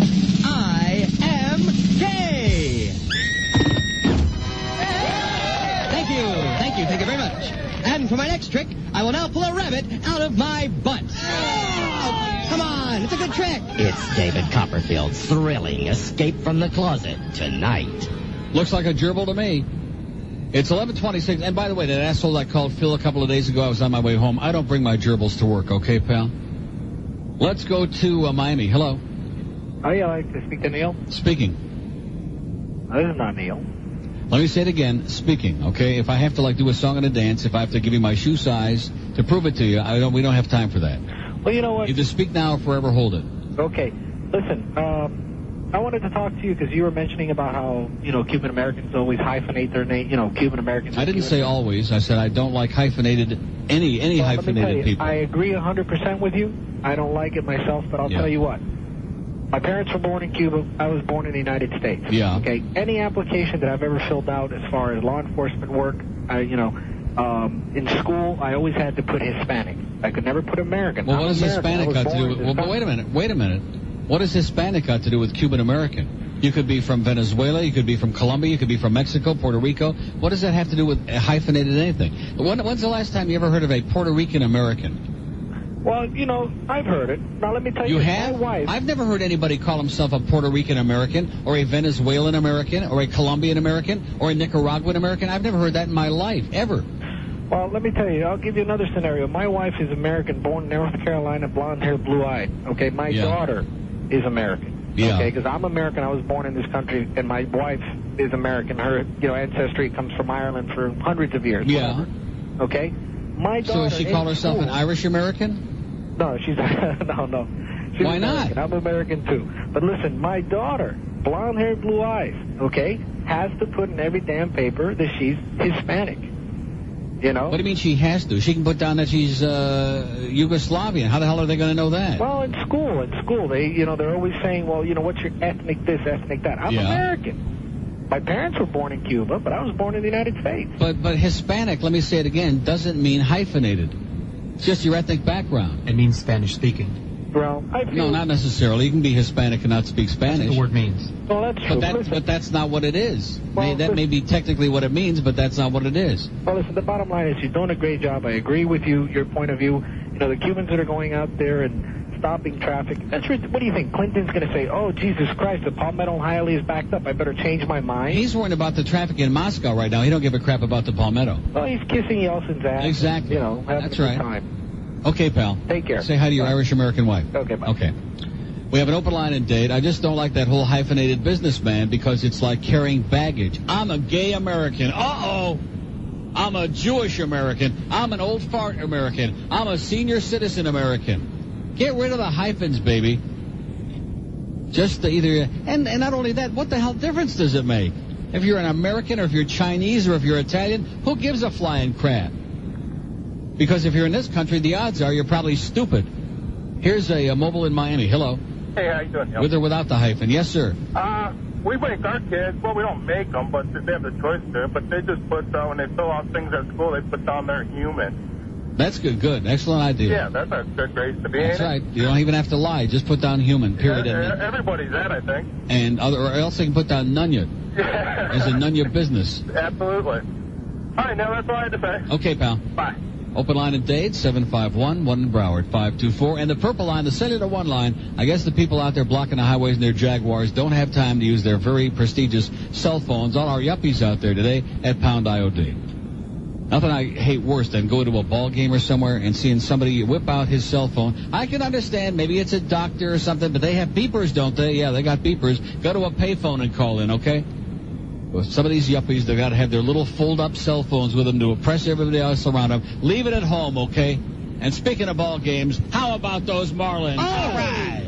I am gay. Thank you very much. And for my next trick, I will now pull a rabbit out of my butt. Oh, come on, it's a good trick. It's David Copperfield's thrilling escape from the closet tonight. Looks like a gerbil to me. It's 11:26, and by the way, that asshole that called Phil a couple of days ago, I was on my way home. I don't bring my gerbils to work, okay, pal? Let's go to Miami. Hello. I'd like to speak to Neil. Speaking. This is not Neil. Let me say it again. Speaking, okay? If I have to do a song and a dance, if I have to give you my shoe size to prove it to you, we don't have time for that. Well, you know what? Either speak now or forever hold it. Okay. Listen, I wanted to talk to you because you were mentioning about how, Cuban Americans always hyphenate their name, Cuban Americans. I didn't say always. I said I don't like hyphenated, any hyphenated people. I agree 100% with you. I don't like it myself, but I'll tell you what. My parents were born in Cuba. I was born in the United States. Yeah. Okay. Any application that I've ever filled out as far as law enforcement work, in school, I always had to put Hispanic. I could never put American. Well, what does Hispanic got to do with... Well, but wait a minute. What does Hispanic got to do with Cuban American? You could be from Venezuela, you could be from Colombia, you could be from Mexico, Puerto Rico. What does that have to do with hyphenated anything? When's the last time you ever heard of a Puerto Rican American? Well, I've heard it. Now, let me tell you. You have? My wife... I've never heard anybody call himself a Puerto Rican American or a Venezuelan American or a Colombian American or a Nicaraguan American. I've never heard that in my life, ever. Well, let me tell you. I'll give you another scenario. My wife is American, born in North Carolina, blonde-haired, blue-eyed. Okay, my daughter is American. Yeah. Okay, because I'm American. I was born in this country, and my wife is American. Her, ancestry comes from Ireland for hundreds of years. Yeah. Whatever. Okay? My daughter... So does she call herself an Irish American? No, she's... no. She's Why not? American. I'm American, too. But listen, my daughter, blonde-haired, blue eyes, okay, has to put in every damn paper that she's Hispanic. You know? What do you mean she has to? She can put down that she's Yugoslavian. How the hell are they going to know that? Well, in school, they're always saying, well, what's your ethnic this, ethnic that. I'm American. My parents were born in Cuba, but I was born in the United States. But Hispanic, let me say it again, doesn't mean hyphenated. It's just your ethnic background. It means Spanish speaking. Well, no, not necessarily. You can be Hispanic and not speak Spanish. That's what the word means. Well, that's true. But that's not what it is. Well, that may be technically what it means, but that's not what it is. Well, listen, the bottom line is you're doing a great job. I agree with you, your point of view. The Cubans that are going out there and stopping traffic. What do you think? Clinton's going to say, oh, Jesus Christ, the Palmetto Highway is backed up. I better change my mind? He's worrying about the traffic in Moscow right now. He don't give a crap about the Palmetto. Well, he's kissing Yeltsin's ass. Exactly. Having that's a right. good time. Okay, pal. Take care. Say hi to your Irish-American wife. Okay, bye. Okay. We have an open line and date. I just don't like that whole hyphenated businessman because it's like carrying baggage. I'm a gay American. Uh-oh. I'm a Jewish American. I'm an old fart American. I'm a senior citizen American. Get rid of the hyphens, baby. Just either... And not only that, what the hell difference does it make? If you're an American or if you're Chinese or if you're Italian, who gives a flying crap? Because if you're in this country, the odds are you're probably stupid. Here's a mobile in Miami. Hello. Hey, how you doing, Neil? With or without the hyphen? Yes, sir. We make our kids, well, we don't make them, but they have the choice to, but they just put, when they fill out things at school, they put down their human. That's good. Excellent idea. Yeah, that's a good grace to be. That's right. You don't even have to lie. Just put down human, period. Yeah, everybody's that, I think. And or else they can put down nunya. Yeah. As in none your business. Absolutely. All right, Neil, that's all I had to say. Okay, pal. Bye. Open line in Dade, 751, 1 in Broward, 524. And the purple line, the cellular one line, I guess the people out there blocking the highways in their Jaguars don't have time to use their very prestigious cell phones. All our yuppies out there today at Pound IOD. Nothing I hate worse than going to a ball game or somewhere and seeing somebody whip out his cell phone. I can understand maybe it's a doctor or something, but they have beepers, don't they? Yeah, they got beepers. Go to a payphone and call in, okay? Well, some of these yuppies, they've got to have their little fold-up cell phones with them to impress everybody else around them. Leave it at home, okay? And speaking of ball games, how about those Marlins? All right!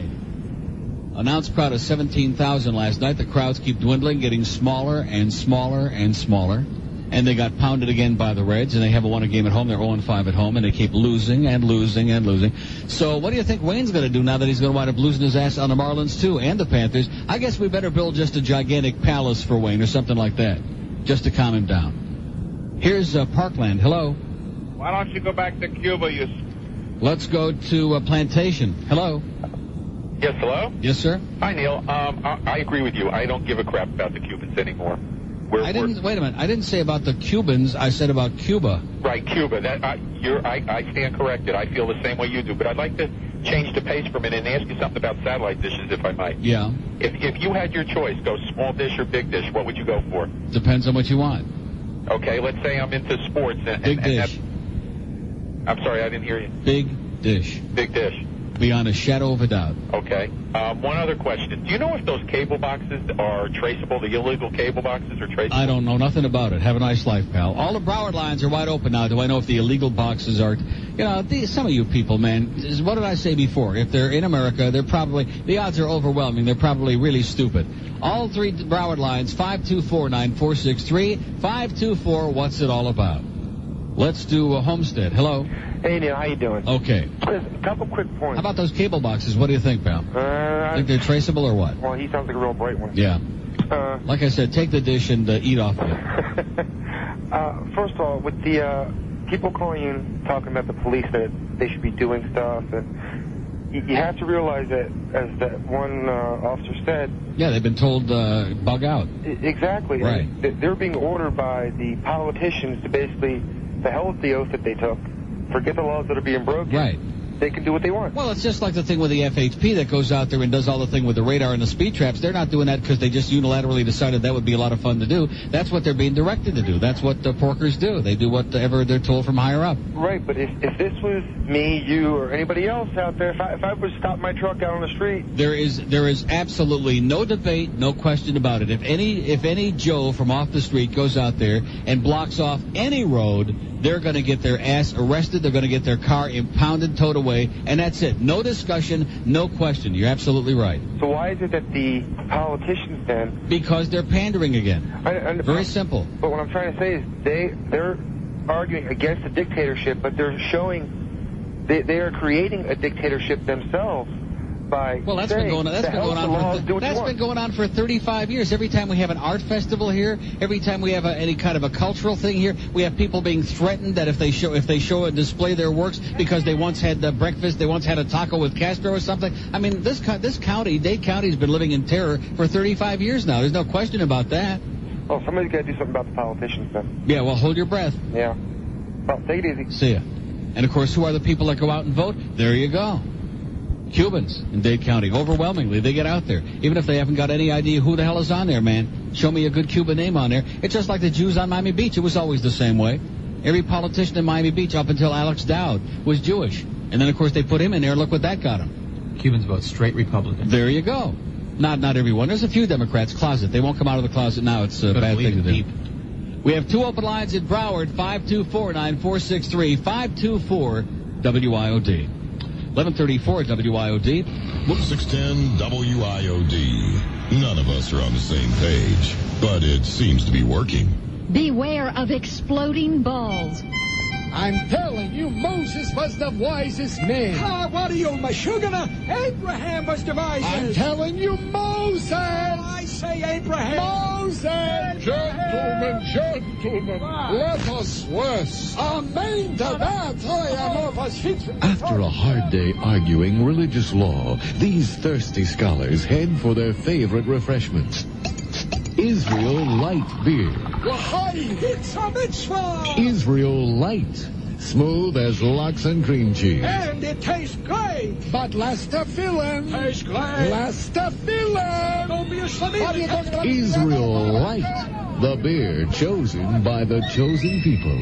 Announced crowd of 17,000 last night. The crowds keep dwindling, getting smaller and smaller and smaller. And they got pounded again by the Reds, and they haven't won a game at home. They're 0-5 at home, and they keep losing and losing and losing. So what do you think Wayne's going to do now that he's going to wind up losing his ass on the Marlins, too, and the Panthers? I guess we better build just a gigantic palace for Wayne or something like that, just to calm him down. Here's Parkland. Hello. Why don't you go back to Cuba, you... Let's go to Plantation. Hello. Yes, hello? Yes, sir. Hi, Neil. I agree with you. I don't give a crap about the Cubans anymore. Wait a minute. I didn't say about the Cubans. I said about Cuba. Right, Cuba. I stand corrected. I feel the same way you do. But I'd like to change the pace for a minute and ask you something about satellite dishes, if I might. Yeah. If you had your choice, go small dish or big dish, what would you go for? Depends on what you want. Okay, let's say I'm into sports. Big dish. I'm sorry, I didn't hear you. Big dish. Big dish. Beyond a shadow of a doubt. Okay. One other question. Do you know if those cable boxes are traceable? The illegal cable boxes are traceable? I don't know nothing about it. Have a nice life, pal. All the Broward lines are wide open now. Do I know if the illegal boxes are... some of you people, man, what did I say before? If they're in America, they're probably... The odds are overwhelming. They're probably really stupid. All three Broward lines, 524-9463, 524, what's it all about? Let's do Homestead. Hello. Hey, Neil, how you doing? Okay. Listen, a couple quick points. How about those cable boxes? What do you think, pal? Think they're traceable or what? Well, he sounds like a real bright one. Yeah. Like I said, take the dish and eat off of it. First of all, with the people calling in talking about the police that they should be doing stuff, and you have to realize that, as that one officer said... Yeah, they've been told bug out. Exactly. Right. They're being ordered by the politicians to basically... The hell with the oath that they took. Forget the laws that are being broken. Right. They can do what they want. Well, it's just like the thing with the FHP that goes out there and does all the thing with the radar and the speed traps. They're not doing that because they just unilaterally decided that would be a lot of fun to do. That's what they're being directed to do. That's what the porkers do. They do whatever they're told from higher up. Right, but if this was me, you, or anybody else out there, if I was to stop my truck out on the street... There is absolutely no debate, no question about it. If any Joe from off the street goes out there and blocks off any road, they're going to get their ass arrested. They're going to get their car impounded, towed away, and that's it. No discussion, no question. You're absolutely right. So why is it that the politicians then... Because they're pandering again. Very simple. But what I'm trying to say is they're arguing against a dictatorship, but they're showing they are creating a dictatorship themselves by that's saying been going on for 35 years. Every time we have an art festival here, every time we have any kind of a cultural thing here, we have people being threatened that if they show and display their works because they once had breakfast, they once had a taco with Castro or something. I mean, this county, Dade County, has been living in terror for 35 years now. There's no question about that. Well, somebody's got to do something about the politicians then. Yeah, well, hold your breath. Yeah. Well, take it easy. See ya. And, of course, who are the people that go out and vote? There you go. Cubans in Dade County. Overwhelmingly, they get out there. Even if they haven't got any idea who the hell is on there, man. Show me a good Cuban name on there. It's just like the Jews on Miami Beach. It was always the same way. Every politician in Miami Beach up until Alex Dowd was Jewish. And then, of course, they put him in there. Look what that got him. Cubans vote straight Republican. There you go. Not everyone. There's a few Democrats closet. They won't come out of the closet now. It's a bad thing to do. We have 2 open lines at Broward, 524-9463, 524-WIOD. 1134 WIOD. 610 WIOD. None of us are on the same page, but it seems to be working. Beware of exploding balls. I'm telling you, Moses was the wisest man. What are you, Meshuggah? Abraham was the wisest. I'm telling you, Moses. I say Abraham. Moses. Gentlemen, let us rest. Amen to that. After a hard day arguing religious law, these thirsty scholars head for their favorite refreshments. Israel Light Beer. It's a mitzvah. Israel Light. Smooth as lox and cream cheese. And it tastes great. But last the filling. Tastes great. Last the filling. Don't be a slammy. Israel Light. The beer chosen by the chosen people.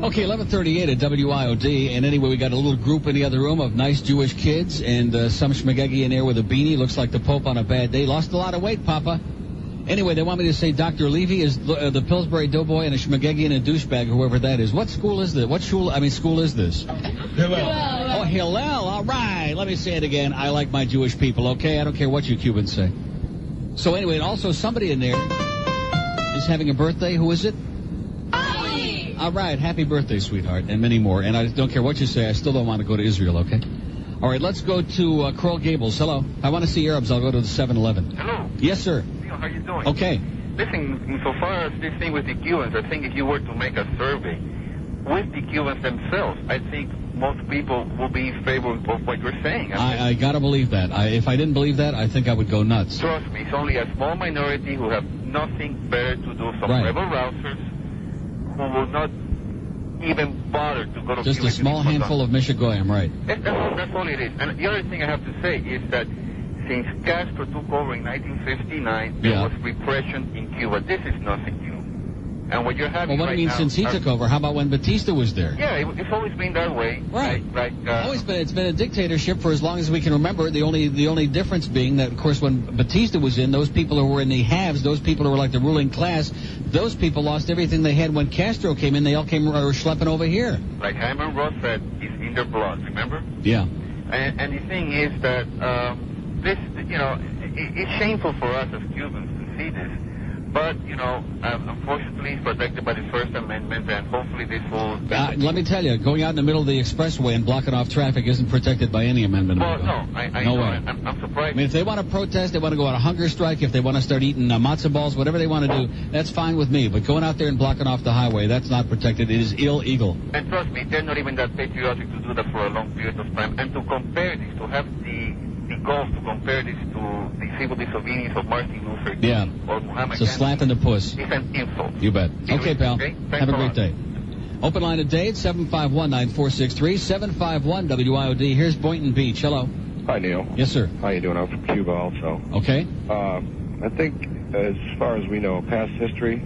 Okay, 1138 at WIOD. And anyway, we got a little group in the other room of nice Jewish kids and some schmagegi in there with a beanie. Looks like the Pope on a bad day. Lost a lot of weight, Papa. Anyway, they want me to say Dr. Levy is the Pillsbury doughboy and a schmagegi and a douchebag, whoever that is. What school is this? School is this? Hillel. Oh, Hillel. All right. Let me say it again. I like my Jewish people, okay? I don't care what you Cubans say. So anyway, and also somebody in there is having a birthday. Who is it? Ali. All right. Happy birthday, sweetheart, and many more. And I don't care what you say. I still don't want to go to Israel, okay? All right, let's go to Coral Gables. Hello. I want to see Arabs. I'll go to the 7-Eleven. Hello. Yes, sir. How you doing? Okay. Listen, so far as this thing with the Cubans, I think if you were to make a survey with the Cubans themselves, I think most people will be in favor of what you're saying. I gotta believe that. If I didn't believe that, I think I would go nuts. Trust me, it's only a small minority who have nothing better to do. Some rebel rousers who will not even bother to go to just Cuba a small handful of Michigoyim, right? That's all it is. And the other thing I have to say is that since Castro took over in 1959, there was repression in Cuba. This is nothing new. And what you're having what do you mean since he took over? How about when Batista was there? Yeah, it's always been that way. Right. It's been a dictatorship for as long as we can remember. The only difference being that, of course, when Batista was in, those people who were in the haves, those people who were like the ruling class, those people lost everything they had when Castro came in. They all came schlepping over here. Like Hyman Roth said, it's in their blood, remember? Yeah. And the thing is that this, it's shameful for us as Cubans to see this. But, unfortunately, it's protected by the First Amendment, and hopefully this will... let me tell you, going out in the middle of the expressway and blocking off traffic isn't protected by any amendment. Well, no, I no know. way. I'm surprised. I mean, if they want to protest, they want to go on a hunger strike, if they want to start eating matzo balls, whatever they want to do, that's fine with me. But going out there and blocking off the highway, that's not protected. It is illegal. And trust me, they're not even that patriotic to do that for a long period of time. And to compare this, to have the gulf to compare this to the civil disobedience of Martin Luther King or Muhammad It's a slap in the puss. It's an insult. You bet. Okay, pal. Okay? Have a great day. Open line today at 751-9463, 751-WIOD. Here's Boynton Beach. Hello. Hi, Neil. Yes, sir. How you doing? I'm from Cuba also. Okay. I think, as far as we know, past history,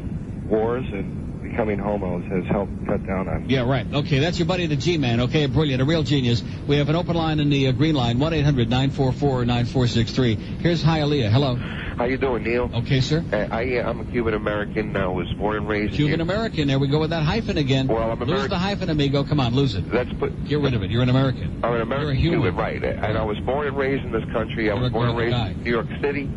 wars, and becoming homos has helped cut down on... Yeah, right. Okay, that's your buddy the G-Man. Okay, brilliant. A real genius. We have an open line in the green line, 1-800-944-9463. Here's Hialeah. Hello. How you doing, Neil? Okay, sir. I'm a Cuban-American. I was born and raised Cuban-American. There we go with that hyphen again. Well, I'm American. Lose the hyphen, amigo. Come on, lose it. Get rid of it. You're an American. I'm an American. You're a human. Cuban, right. And I was born and raised in this country. I was born and raised in New York City.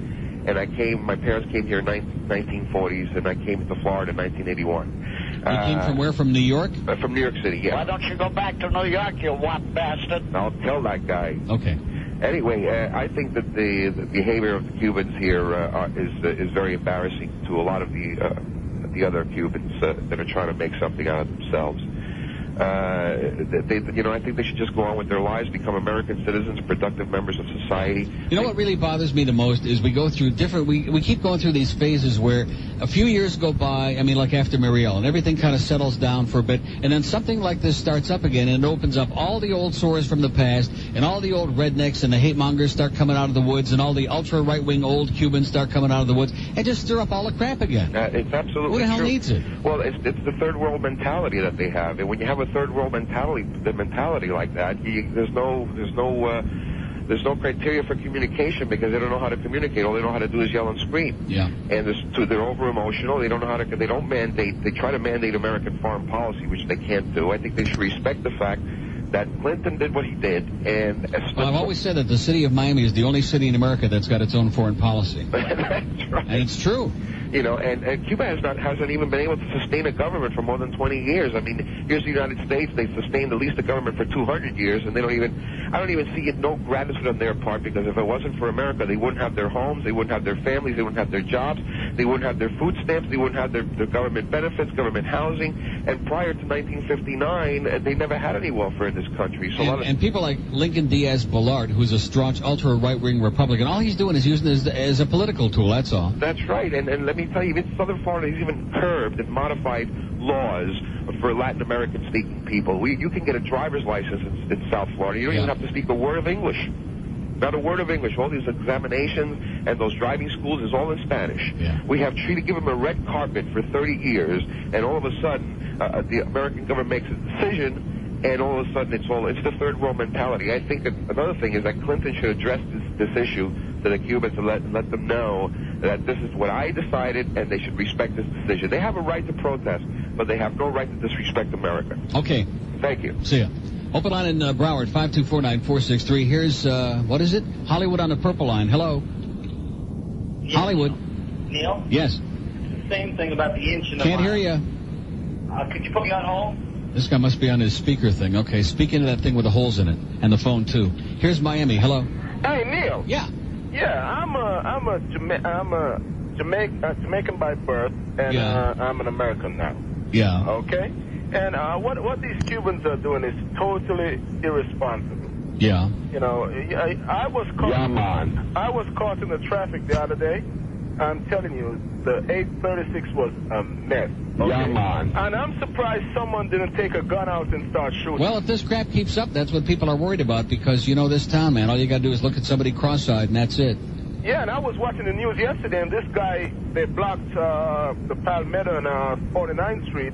And my parents came here in 1940s, and I came to Florida in 1981. came from where? From New York? From New York City, yeah. Why don't you go back to New York, you wop bastard? I'll tell that guy. Okay. Anyway, I think that the behavior of the Cubans here is very embarrassing to a lot of the other Cubans that are trying to make something out of themselves. I think they should just go on with their lives, become American citizens, productive members of society. You know what really bothers me the most is we go through we keep going through these phases where a few years go by, I mean, like after Mariel, and everything kind of settles down for a bit, and then something like this starts up again, and it opens up all the old sores from the past, and all the old rednecks and the hate mongers start coming out of the woods, and all the ultra right-wing old Cubans start coming out of the woods, and just stir up all the crap again. It's absolutely true. Who the hell needs it? Well, it's the third world mentality that they have, and when you have a third world mentality like that, there's no criteria for communication because they don't know how to communicate. All they know how to do is yell and scream. Yeah. And they're over emotional. They don't know how to. They don't mandate. They try to mandate American foreign policy, which they can't do. I think they should respect the fact that Clinton did what he did. And I've always said that the city of Miami is the only city in America that's got its own foreign policy. That's right. And it's true. You know, and Cuba hasn't even been able to sustain a government for more than 20 years. I mean, here's the United States. They've sustained at least a government for 200 years, and I don't even see no gratitude on their part, because if it wasn't for America, they wouldn't have their homes, they wouldn't have their families, they wouldn't have their jobs, they wouldn't have their food stamps, they wouldn't have their government benefits, government housing, and prior to 1959, they never had any welfare in this country. So and people like Lincoln Diaz Balart, who's a staunch ultra-right-wing Republican, all he's doing is using it as a political tool, that's all. That's right, and let me tell you, in Southern Florida, he's even curbed and modified laws for Latin American-speaking people. You can get a driver's license in South Florida. You don't even have to speak a word of English. Not a word of English. All these examinations and those driving schools is all in Spanish. Yeah. We have treated, give them a red carpet for 30 years, and all of a sudden, the American government makes a decision, and all of a sudden it's the third world mentality. I think another thing is that Clinton should address this issue to the Cubans and let them know that this is what I decided, and they should respect this decision. They have a right to protest, but they have no right to disrespect America. Okay. Thank you. See ya. Open line in Broward, 5249463. Here's, what is it? Hollywood on the purple line. Hello. Yes. Hollywood. Neil? Yes. It's the same thing about the inch in the Can't hear you. Could you put me on hold? This guy must be on his speaker thing. Okay, speak into that thing with the holes in it, and the phone, too. Here's Miami. Hello. Hey, Neil. Yeah. Yeah, I'm a Jamaican by birth, and I'm an American now. Yeah. Okay? And what these Cubans are doing is totally irresponsible. Yeah. You know, I was caught in the traffic the other day. I'm telling you, the 836 was a mess. Okay? Yeah, man. And I'm surprised someone didn't take a gun out and start shooting. Well, if this crap keeps up, that's what people are worried about, because, this town, man, all you got to do is look at somebody cross-eyed, and that's it. Yeah, and I was watching the news yesterday, and this guy, they blocked the Palmetto on 49th Street,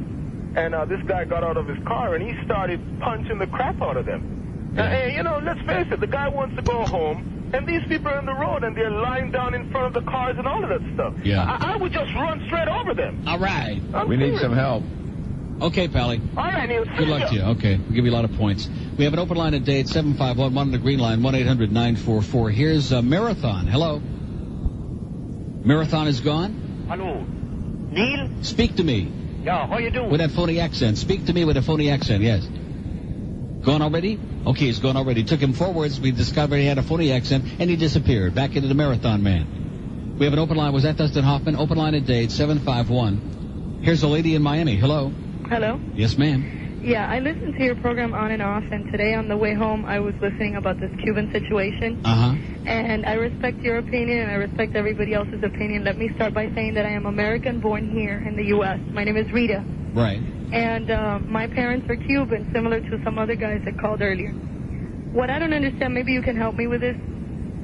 and this guy got out of his car, and he started punching the crap out of them. Yeah. And, let's face it, the guy wants to go home, and these people are on the road, and they're lying down in front of the cars and all of that stuff. Yeah. I would just run straight over them. All right. We need some help. Okay, Pally. All right, Neil. Good luck to you. Okay, we'll give you a lot of points. We have an open line at date 751, one on the green line, 1-800-944. Here's Marathon. Hello. Marathon is gone? Hello. Neil? Speak to me. Yeah, how you doing? With that phony accent. Speak to me with a phony accent, yes. Gone already? Okay, he's gone already. Took him forwards. We discovered he had a phony accent, and he disappeared. Back into the Marathon Man. We have an open line. Was that Dustin Hoffman? Open line at date 751. Here's a lady in Miami. Hello. Hello. Yes, ma'am. Yeah, I listened to your program on and off, and today on the way home I was listening about this Cuban situation. Uh-huh. And I respect your opinion, and I respect everybody else's opinion. Let me start by saying that I am American, born here in the U.S. My name is Rita. Right. And my parents are Cuban, similar to some other guys that called earlier. What I don't understand, maybe you can help me with this.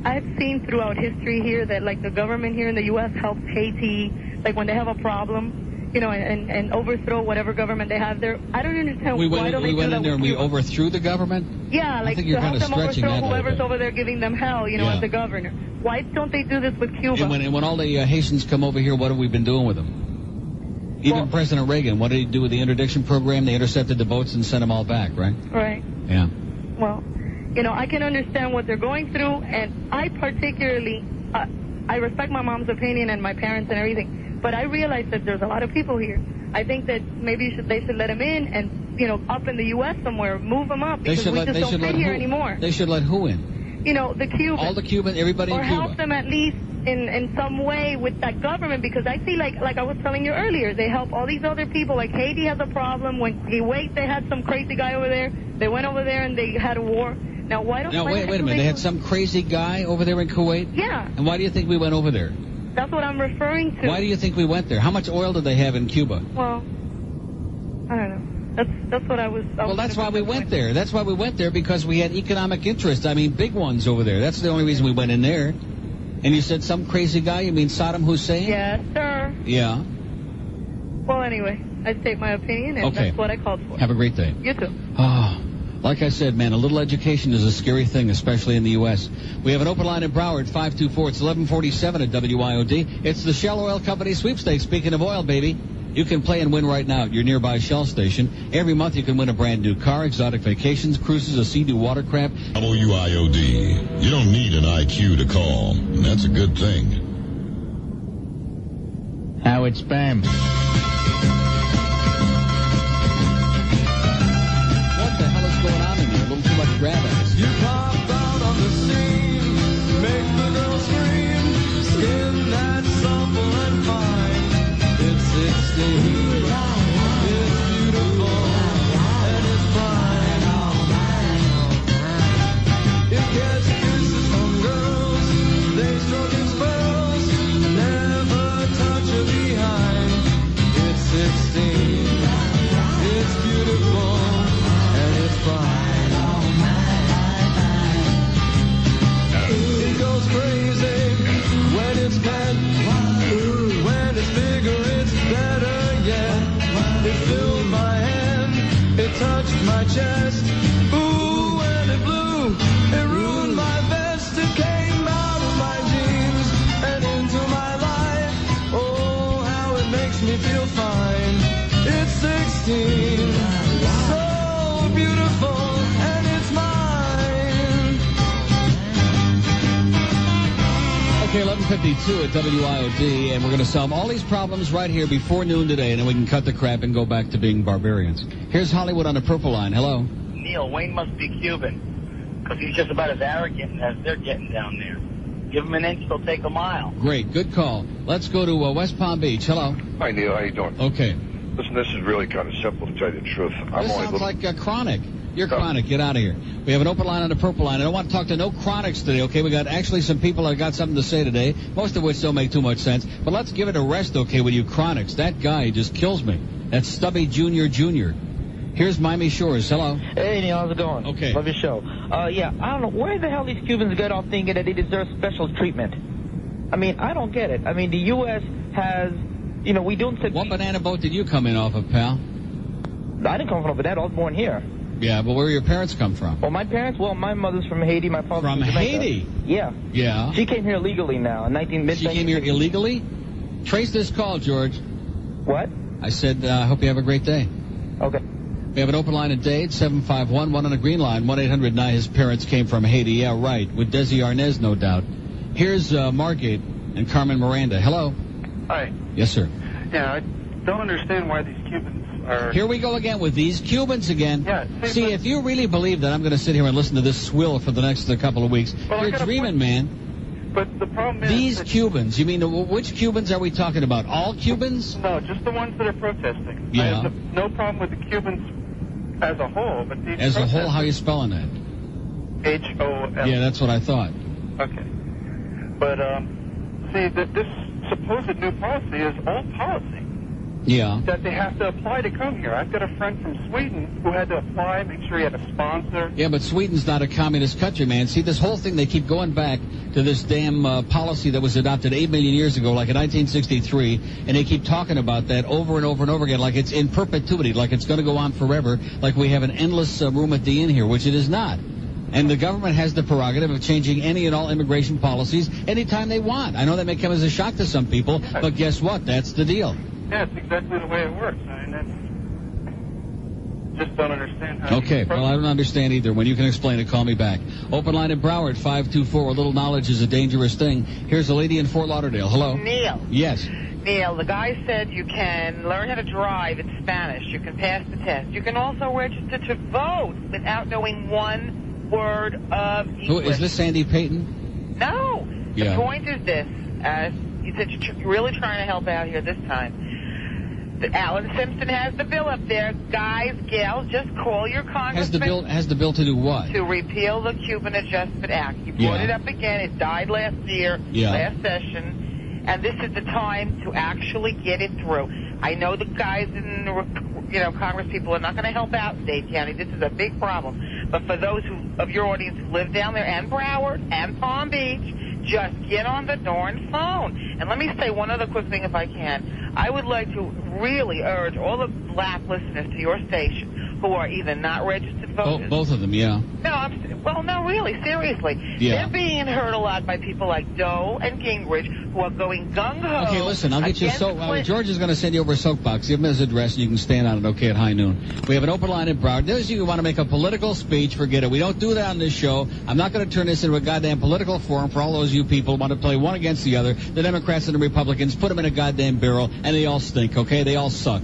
I've seen throughout history here that, like, the government here in the U.S. helps Haiti, like, when they have a problem, and overthrow whatever government they have there. I don't understand we why went in there and we overthrew the government? Yeah, like, I think you're to help kind of them stretching overthrow that a little whoever's bit. over there giving them hell, as the governor. Why don't they do this with Cuba? And when all the Haitians come over here, what have we been doing with them? Even President Reagan, what did he do with the interdiction program? They intercepted the boats and sent them all back, right? Right. Yeah. Well, I can understand what they're going through, and I particularly, I respect my mom's opinion and my parents and everything, but I realize that there's a lot of people here I think that maybe they should let them in and, you know, up in the U.S. somewhere, move them up because we just don't fit here anymore. They should let who in? You know, the Cubans. All the Cubans, everybody in Cuba. Or help them at least in some way with that government, because I see, like I was telling you earlier, they help all these other people. Like Haiti has a problem. When Kuwait, they had some crazy guy over there. They went over there and they had a war. Now, why don't... Now, wait a minute. They had some crazy guy over there in Kuwait? Yeah. And why do you think we went over there? That's what I'm referring to. Why do you think we went there? How much oil did they have in Cuba? Well, I don't know. That's what I was... Well, that's why we went there. That's why we went there, because we had economic interest. I mean, big ones over there. That's the only reason we went in there. And you said some crazy guy? You mean Saddam Hussein? Yes, sir. Yeah. Well, anyway, I state my opinion, and that's what I called for. Have a great day. You too. Oh, like I said, man, a little education is a scary thing, especially in the U.S. We have an open line in Broward, 524. It's 1147 at WIOD. It's the Shell Oil Company sweepstakes. Speaking of oil, baby, you can play and win right now at your nearby Shell station. Every month you can win a brand new car, exotic vacations, cruises, a Sea-Doo watercraft. WIOD. You don't need an IQ to call, and that's a good thing. Howard Spam. What the hell is going on in here? A little too much grab ass. You pop out on the scene, make the girl scream, skin that's supple and fine. It's 16. It's beautiful and it's fine. It gets kisses from girls, they stroke its pearls, never touch her behind. It's 16. It's beautiful and it's fine. It goes crazy when it's pet. When it's bigger, it's better yet. It filled my hand, it touched my chest. Ooh, and it blew, it ruined my vest. It came out of my jeans and into my life. Oh, how it makes me feel fine. It's 16, so beautiful, and it's mine. Okay, 11:52 at WIOD, and we're going to solve all these problems right here before noon today, and then we can cut the crap and go back to being barbarians. Here's Hollywood on the purple line. Hello. Neil, Wayne must be Cuban, because he's just about as arrogant as they're getting down there. Give him an inch, they'll take a mile. Great, good call. Let's go to West Palm Beach. Hello. Hi, Neil. How you doing? Okay. Listen, this is really kind of simple, to tell you the truth. This sounds like chronic. You're chronic. Get out of here. We have an open line on the purple line. I don't want to talk to no chronics today, okay? We got actually some people that got something to say today, most of which don't make too much sense. But let's give it a rest, okay, with you chronics. That guy just kills me. That's Stubby Jr. Here's Miami Shores. Hello. Hey, Neil. How's it going? Okay. Love your show. Yeah, I don't know. Where the hell these Cubans get off thinking that they deserve special treatment? I mean, I don't get it. I mean, the U.S. has, you know, we don't... What banana boat did you come in off of, pal? I didn't come from over that. I was born here. Yeah, but where do your parents come from? Well, my parents, my mother's from Haiti. My father's from Jamaica. Haiti? Yeah. Yeah. She came here illegally now. She came here illegally? Trace this call, George. What? I said, I hope you have a great day. Okay. We have an open line at Dade, 751, one on a green line, 1-800-9. His parents came from Haiti. Yeah, right. With Desi Arnaz, no doubt. Here's Margate and Carmen Miranda. Hello. Hi. Yes, sir. Yeah, I don't understand why these Cubans are... Here we go again with these Cubans again. Yeah. See, if you really believe that I'm going to sit here and listen to this swill for the next couple of weeks, you're dreaming, man. But the problem is... These Cubans, you mean, which Cubans are we talking about? All Cubans? No, just the ones that are protesting. Yeah. I have no problem with the Cubans as a whole, but these As a whole, how are you spelling that? H-O-L. Yeah, that's what I thought. Okay. But, see, this supposed new policy is old policy. Yeah. That they have to apply to come here. I've got a friend from Sweden who had to apply, make sure he had a sponsor. Yeah, but Sweden's not a communist country, man. See, this whole thing, they keep going back to this damn policy that was adopted 8 million years ago, like in 1963, and they keep talking about that over and over and over again, like it's in perpetuity, like it's going to go on forever, like we have an endless room at the inn here, which it is not. And the government has the prerogative of changing any and all immigration policies anytime they want. I know that may come as a shock to some people, but guess what? That's the deal. Yeah, it's exactly the way it works. I mean, just don't understand how. Okay, well, I don't understand either. When you can explain it, call me back. Open line in Broward, 524. A little knowledge is a dangerous thing. Here's a lady in Fort Lauderdale. Hello? Neil. Yes. Neil, the guy said you can learn how to drive in Spanish. You can pass the test. You can also register to vote without knowing one word of English. Who, is this Sandy Payton? No. Yeah. The point is this. You said you're really trying to help out here this time. Alan Simpson has the bill up there. Guys, gals, just call your congressman. Has the bill to do what? To repeal the Cuban Adjustment Act. You brought it up again. It died last year, last session. And this is the time to actually get it through. I know the guys in, Congress people are not going to help out in Dade County. This is a big problem. But for those of your audience who live down there, and Broward, and Palm Beach, just get on the darn phone. And let me say one other quick thing if I can. I would like to really urge all the black listeners to your station who are either not registered voters. Both of them, yeah. No, really, seriously. Yeah. They're being hurt a lot by people like Doe and Gingrich who are going gung-ho. Okay, listen, I'll get you George is going to send you over a soapbox. Give him his address and you can stand on it, okay, at high noon. We have an open line in Broward. Those of you who want to make a political speech, forget it. We don't do that on this show. I'm not going to turn this into a goddamn political forum for all those of you people who want to play one against the other. The Democrats and the Republicans, put them in a goddamn barrel, and they all stink, okay? They all suck.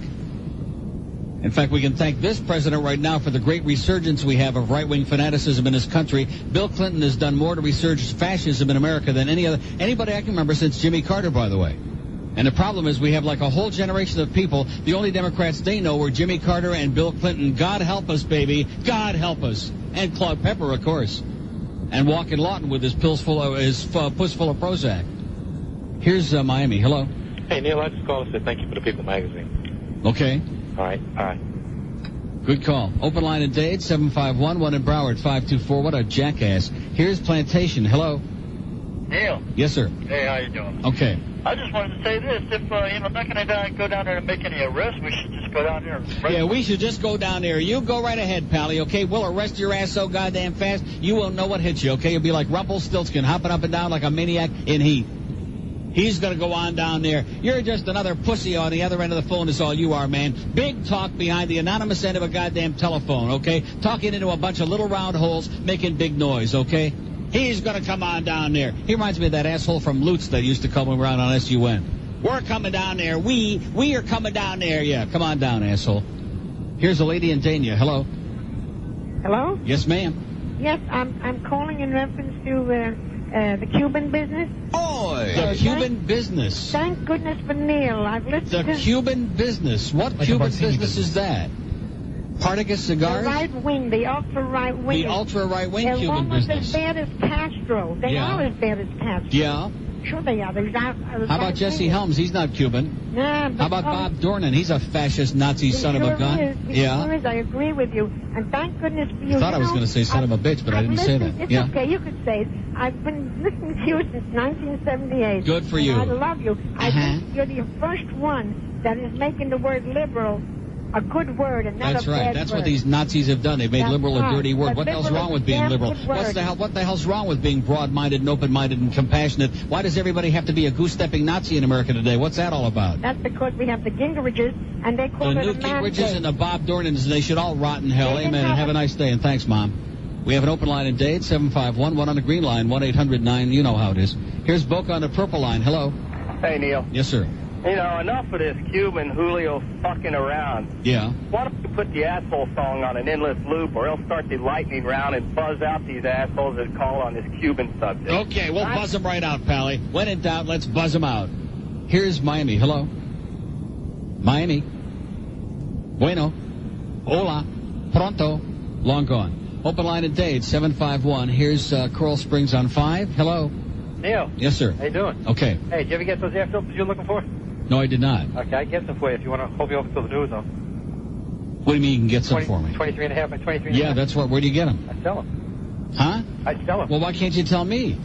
In fact, we can thank this president right now for the great resurgence we have of right-wing fanaticism in this country. Bill Clinton has done more to resurge fascism in America than anybody I can remember since Jimmy Carter, by the way. And the problem is we have like a whole generation of people. The only Democrats they know were Jimmy Carter and Bill Clinton. God help us, baby. God help us. And Claude Pepper, of course. And Walkin' Lawton with his puss full of Prozac. Here's Miami. Hello. Hey, Neil, I just called and said thank you for the People magazine. Okay. All right. Good call. Open line in Dade, 751, one in Broward, 524. What a jackass. Here's Plantation. Hello. Neil. Yes, sir. Hey, how you doing? Okay. I just wanted to say this. If, not going to go down there and make any arrests, we should just go down there and... Yeah, we should just go down there. You go right ahead, Pally, okay? We'll arrest your ass so goddamn fast, you won't know what hit you, okay? You'll be like Rumpelstiltskin, hopping up and down like a maniac in heat. He's going to go on down there. You're just another pussy on the other end of the phone is all you are, man. Big talk behind the anonymous end of a goddamn telephone, okay? Talking into a bunch of little round holes, making big noise, okay? He's going to come on down there. He reminds me of that asshole from Lutz that used to come around on SUN. We're coming down there. We are coming down there. Yeah, come on down, asshole. Here's a lady in Dania. Hello. Hello? Yes, ma'am. Yes, I'm calling in reference to the Cuban business. The Cuban business. Thank goodness for Neil. I've listened to... The Cuban business. What Cuban business is that? Partagas cigars? The right wing, the ultra right wing. The ultra right wing Cuban business. They're almost as bad as Castro. They are as bad as Castro. Yeah. Sure they are. How about Jesse Helms? He's not Cuban. Nah, how about Bob Dornan? He's a fascist Nazi son of a gun. Sure is. I agree with you. And thank goodness for you. I thought I was going to say son of a bitch, but I didn't say that. It's okay. You could say it. I've been listening to you since 1978. Good for you. I love you. I think you're the first one that is making the word liberal a good word and not a bad word. That's right. That's what these Nazis have done. They've made liberal a dirty word. What the hell's wrong with being liberal? What the hell's wrong with being broad-minded and open-minded and compassionate? Why does everybody have to be a goose-stepping Nazi in America today? What's that all about? That's because we have the Gingriches, and they call it a mandate. The new Gingriches and the Bob Dornans, they should all rot in hell. Amen. And have a nice day. And thanks, Mom. We have an open line in Dade, 751, one on the green line, 1-800-9. You know how it is. Here's Boca on the purple line. Hello. Hey, Neil. Yes, sir. Enough of this Cuban Julio fucking around. Yeah. Why don't you put the asshole song on an endless loop, or else start the lightning round and buzz out these assholes that call on this Cuban subject. Okay, we'll buzz them right out, Pally. When in doubt, let's buzz them out. Here's Miami. Hello. Miami. Bueno. Hola. Pronto. Long gone. Open line in Dade, 751. Here's Coral Springs on 5. Hello. Neil. Yes, sir. How you doing? Okay. Hey, did you ever get those air filters you're looking for? No, I did not. Okay, I get them for you if you want to hold me over till the news, though. What do you mean you can get some for me? 23 and a half by 23 and a half. Yeah, that's what. Where do you get them? I sell them. Huh? I sell them. Well, why can't you tell me?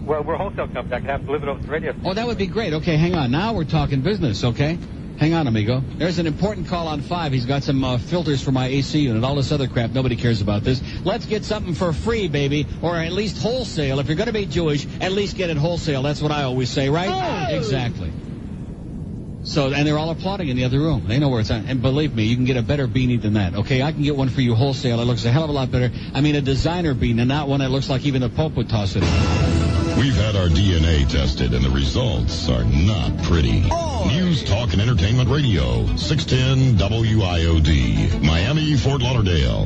Well, we're a wholesale company. I can have to deliver it over to the radio. Oh, that would be great. Okay, hang on. Now we're talking business, okay? Hang on, amigo. There's an important call on 5. He's got some filters for my AC unit. All this other crap. Nobody cares about this. Let's get something for free, baby, or at least wholesale. If you're going to be Jewish, at least get it wholesale. That's what I always say, right? Oh! Exactly. So, and they're all applauding in the other room. They know where it's at. And believe me, you can get a better beanie than that. Okay, I can get one for you wholesale. It looks a hell of a lot better. I mean, a designer beanie, and not one that looks like even the Pope would toss it in. We've had our DNA tested, and the results are not pretty. News, talk, and entertainment radio. 610 WIOD. Miami, Fort Lauderdale.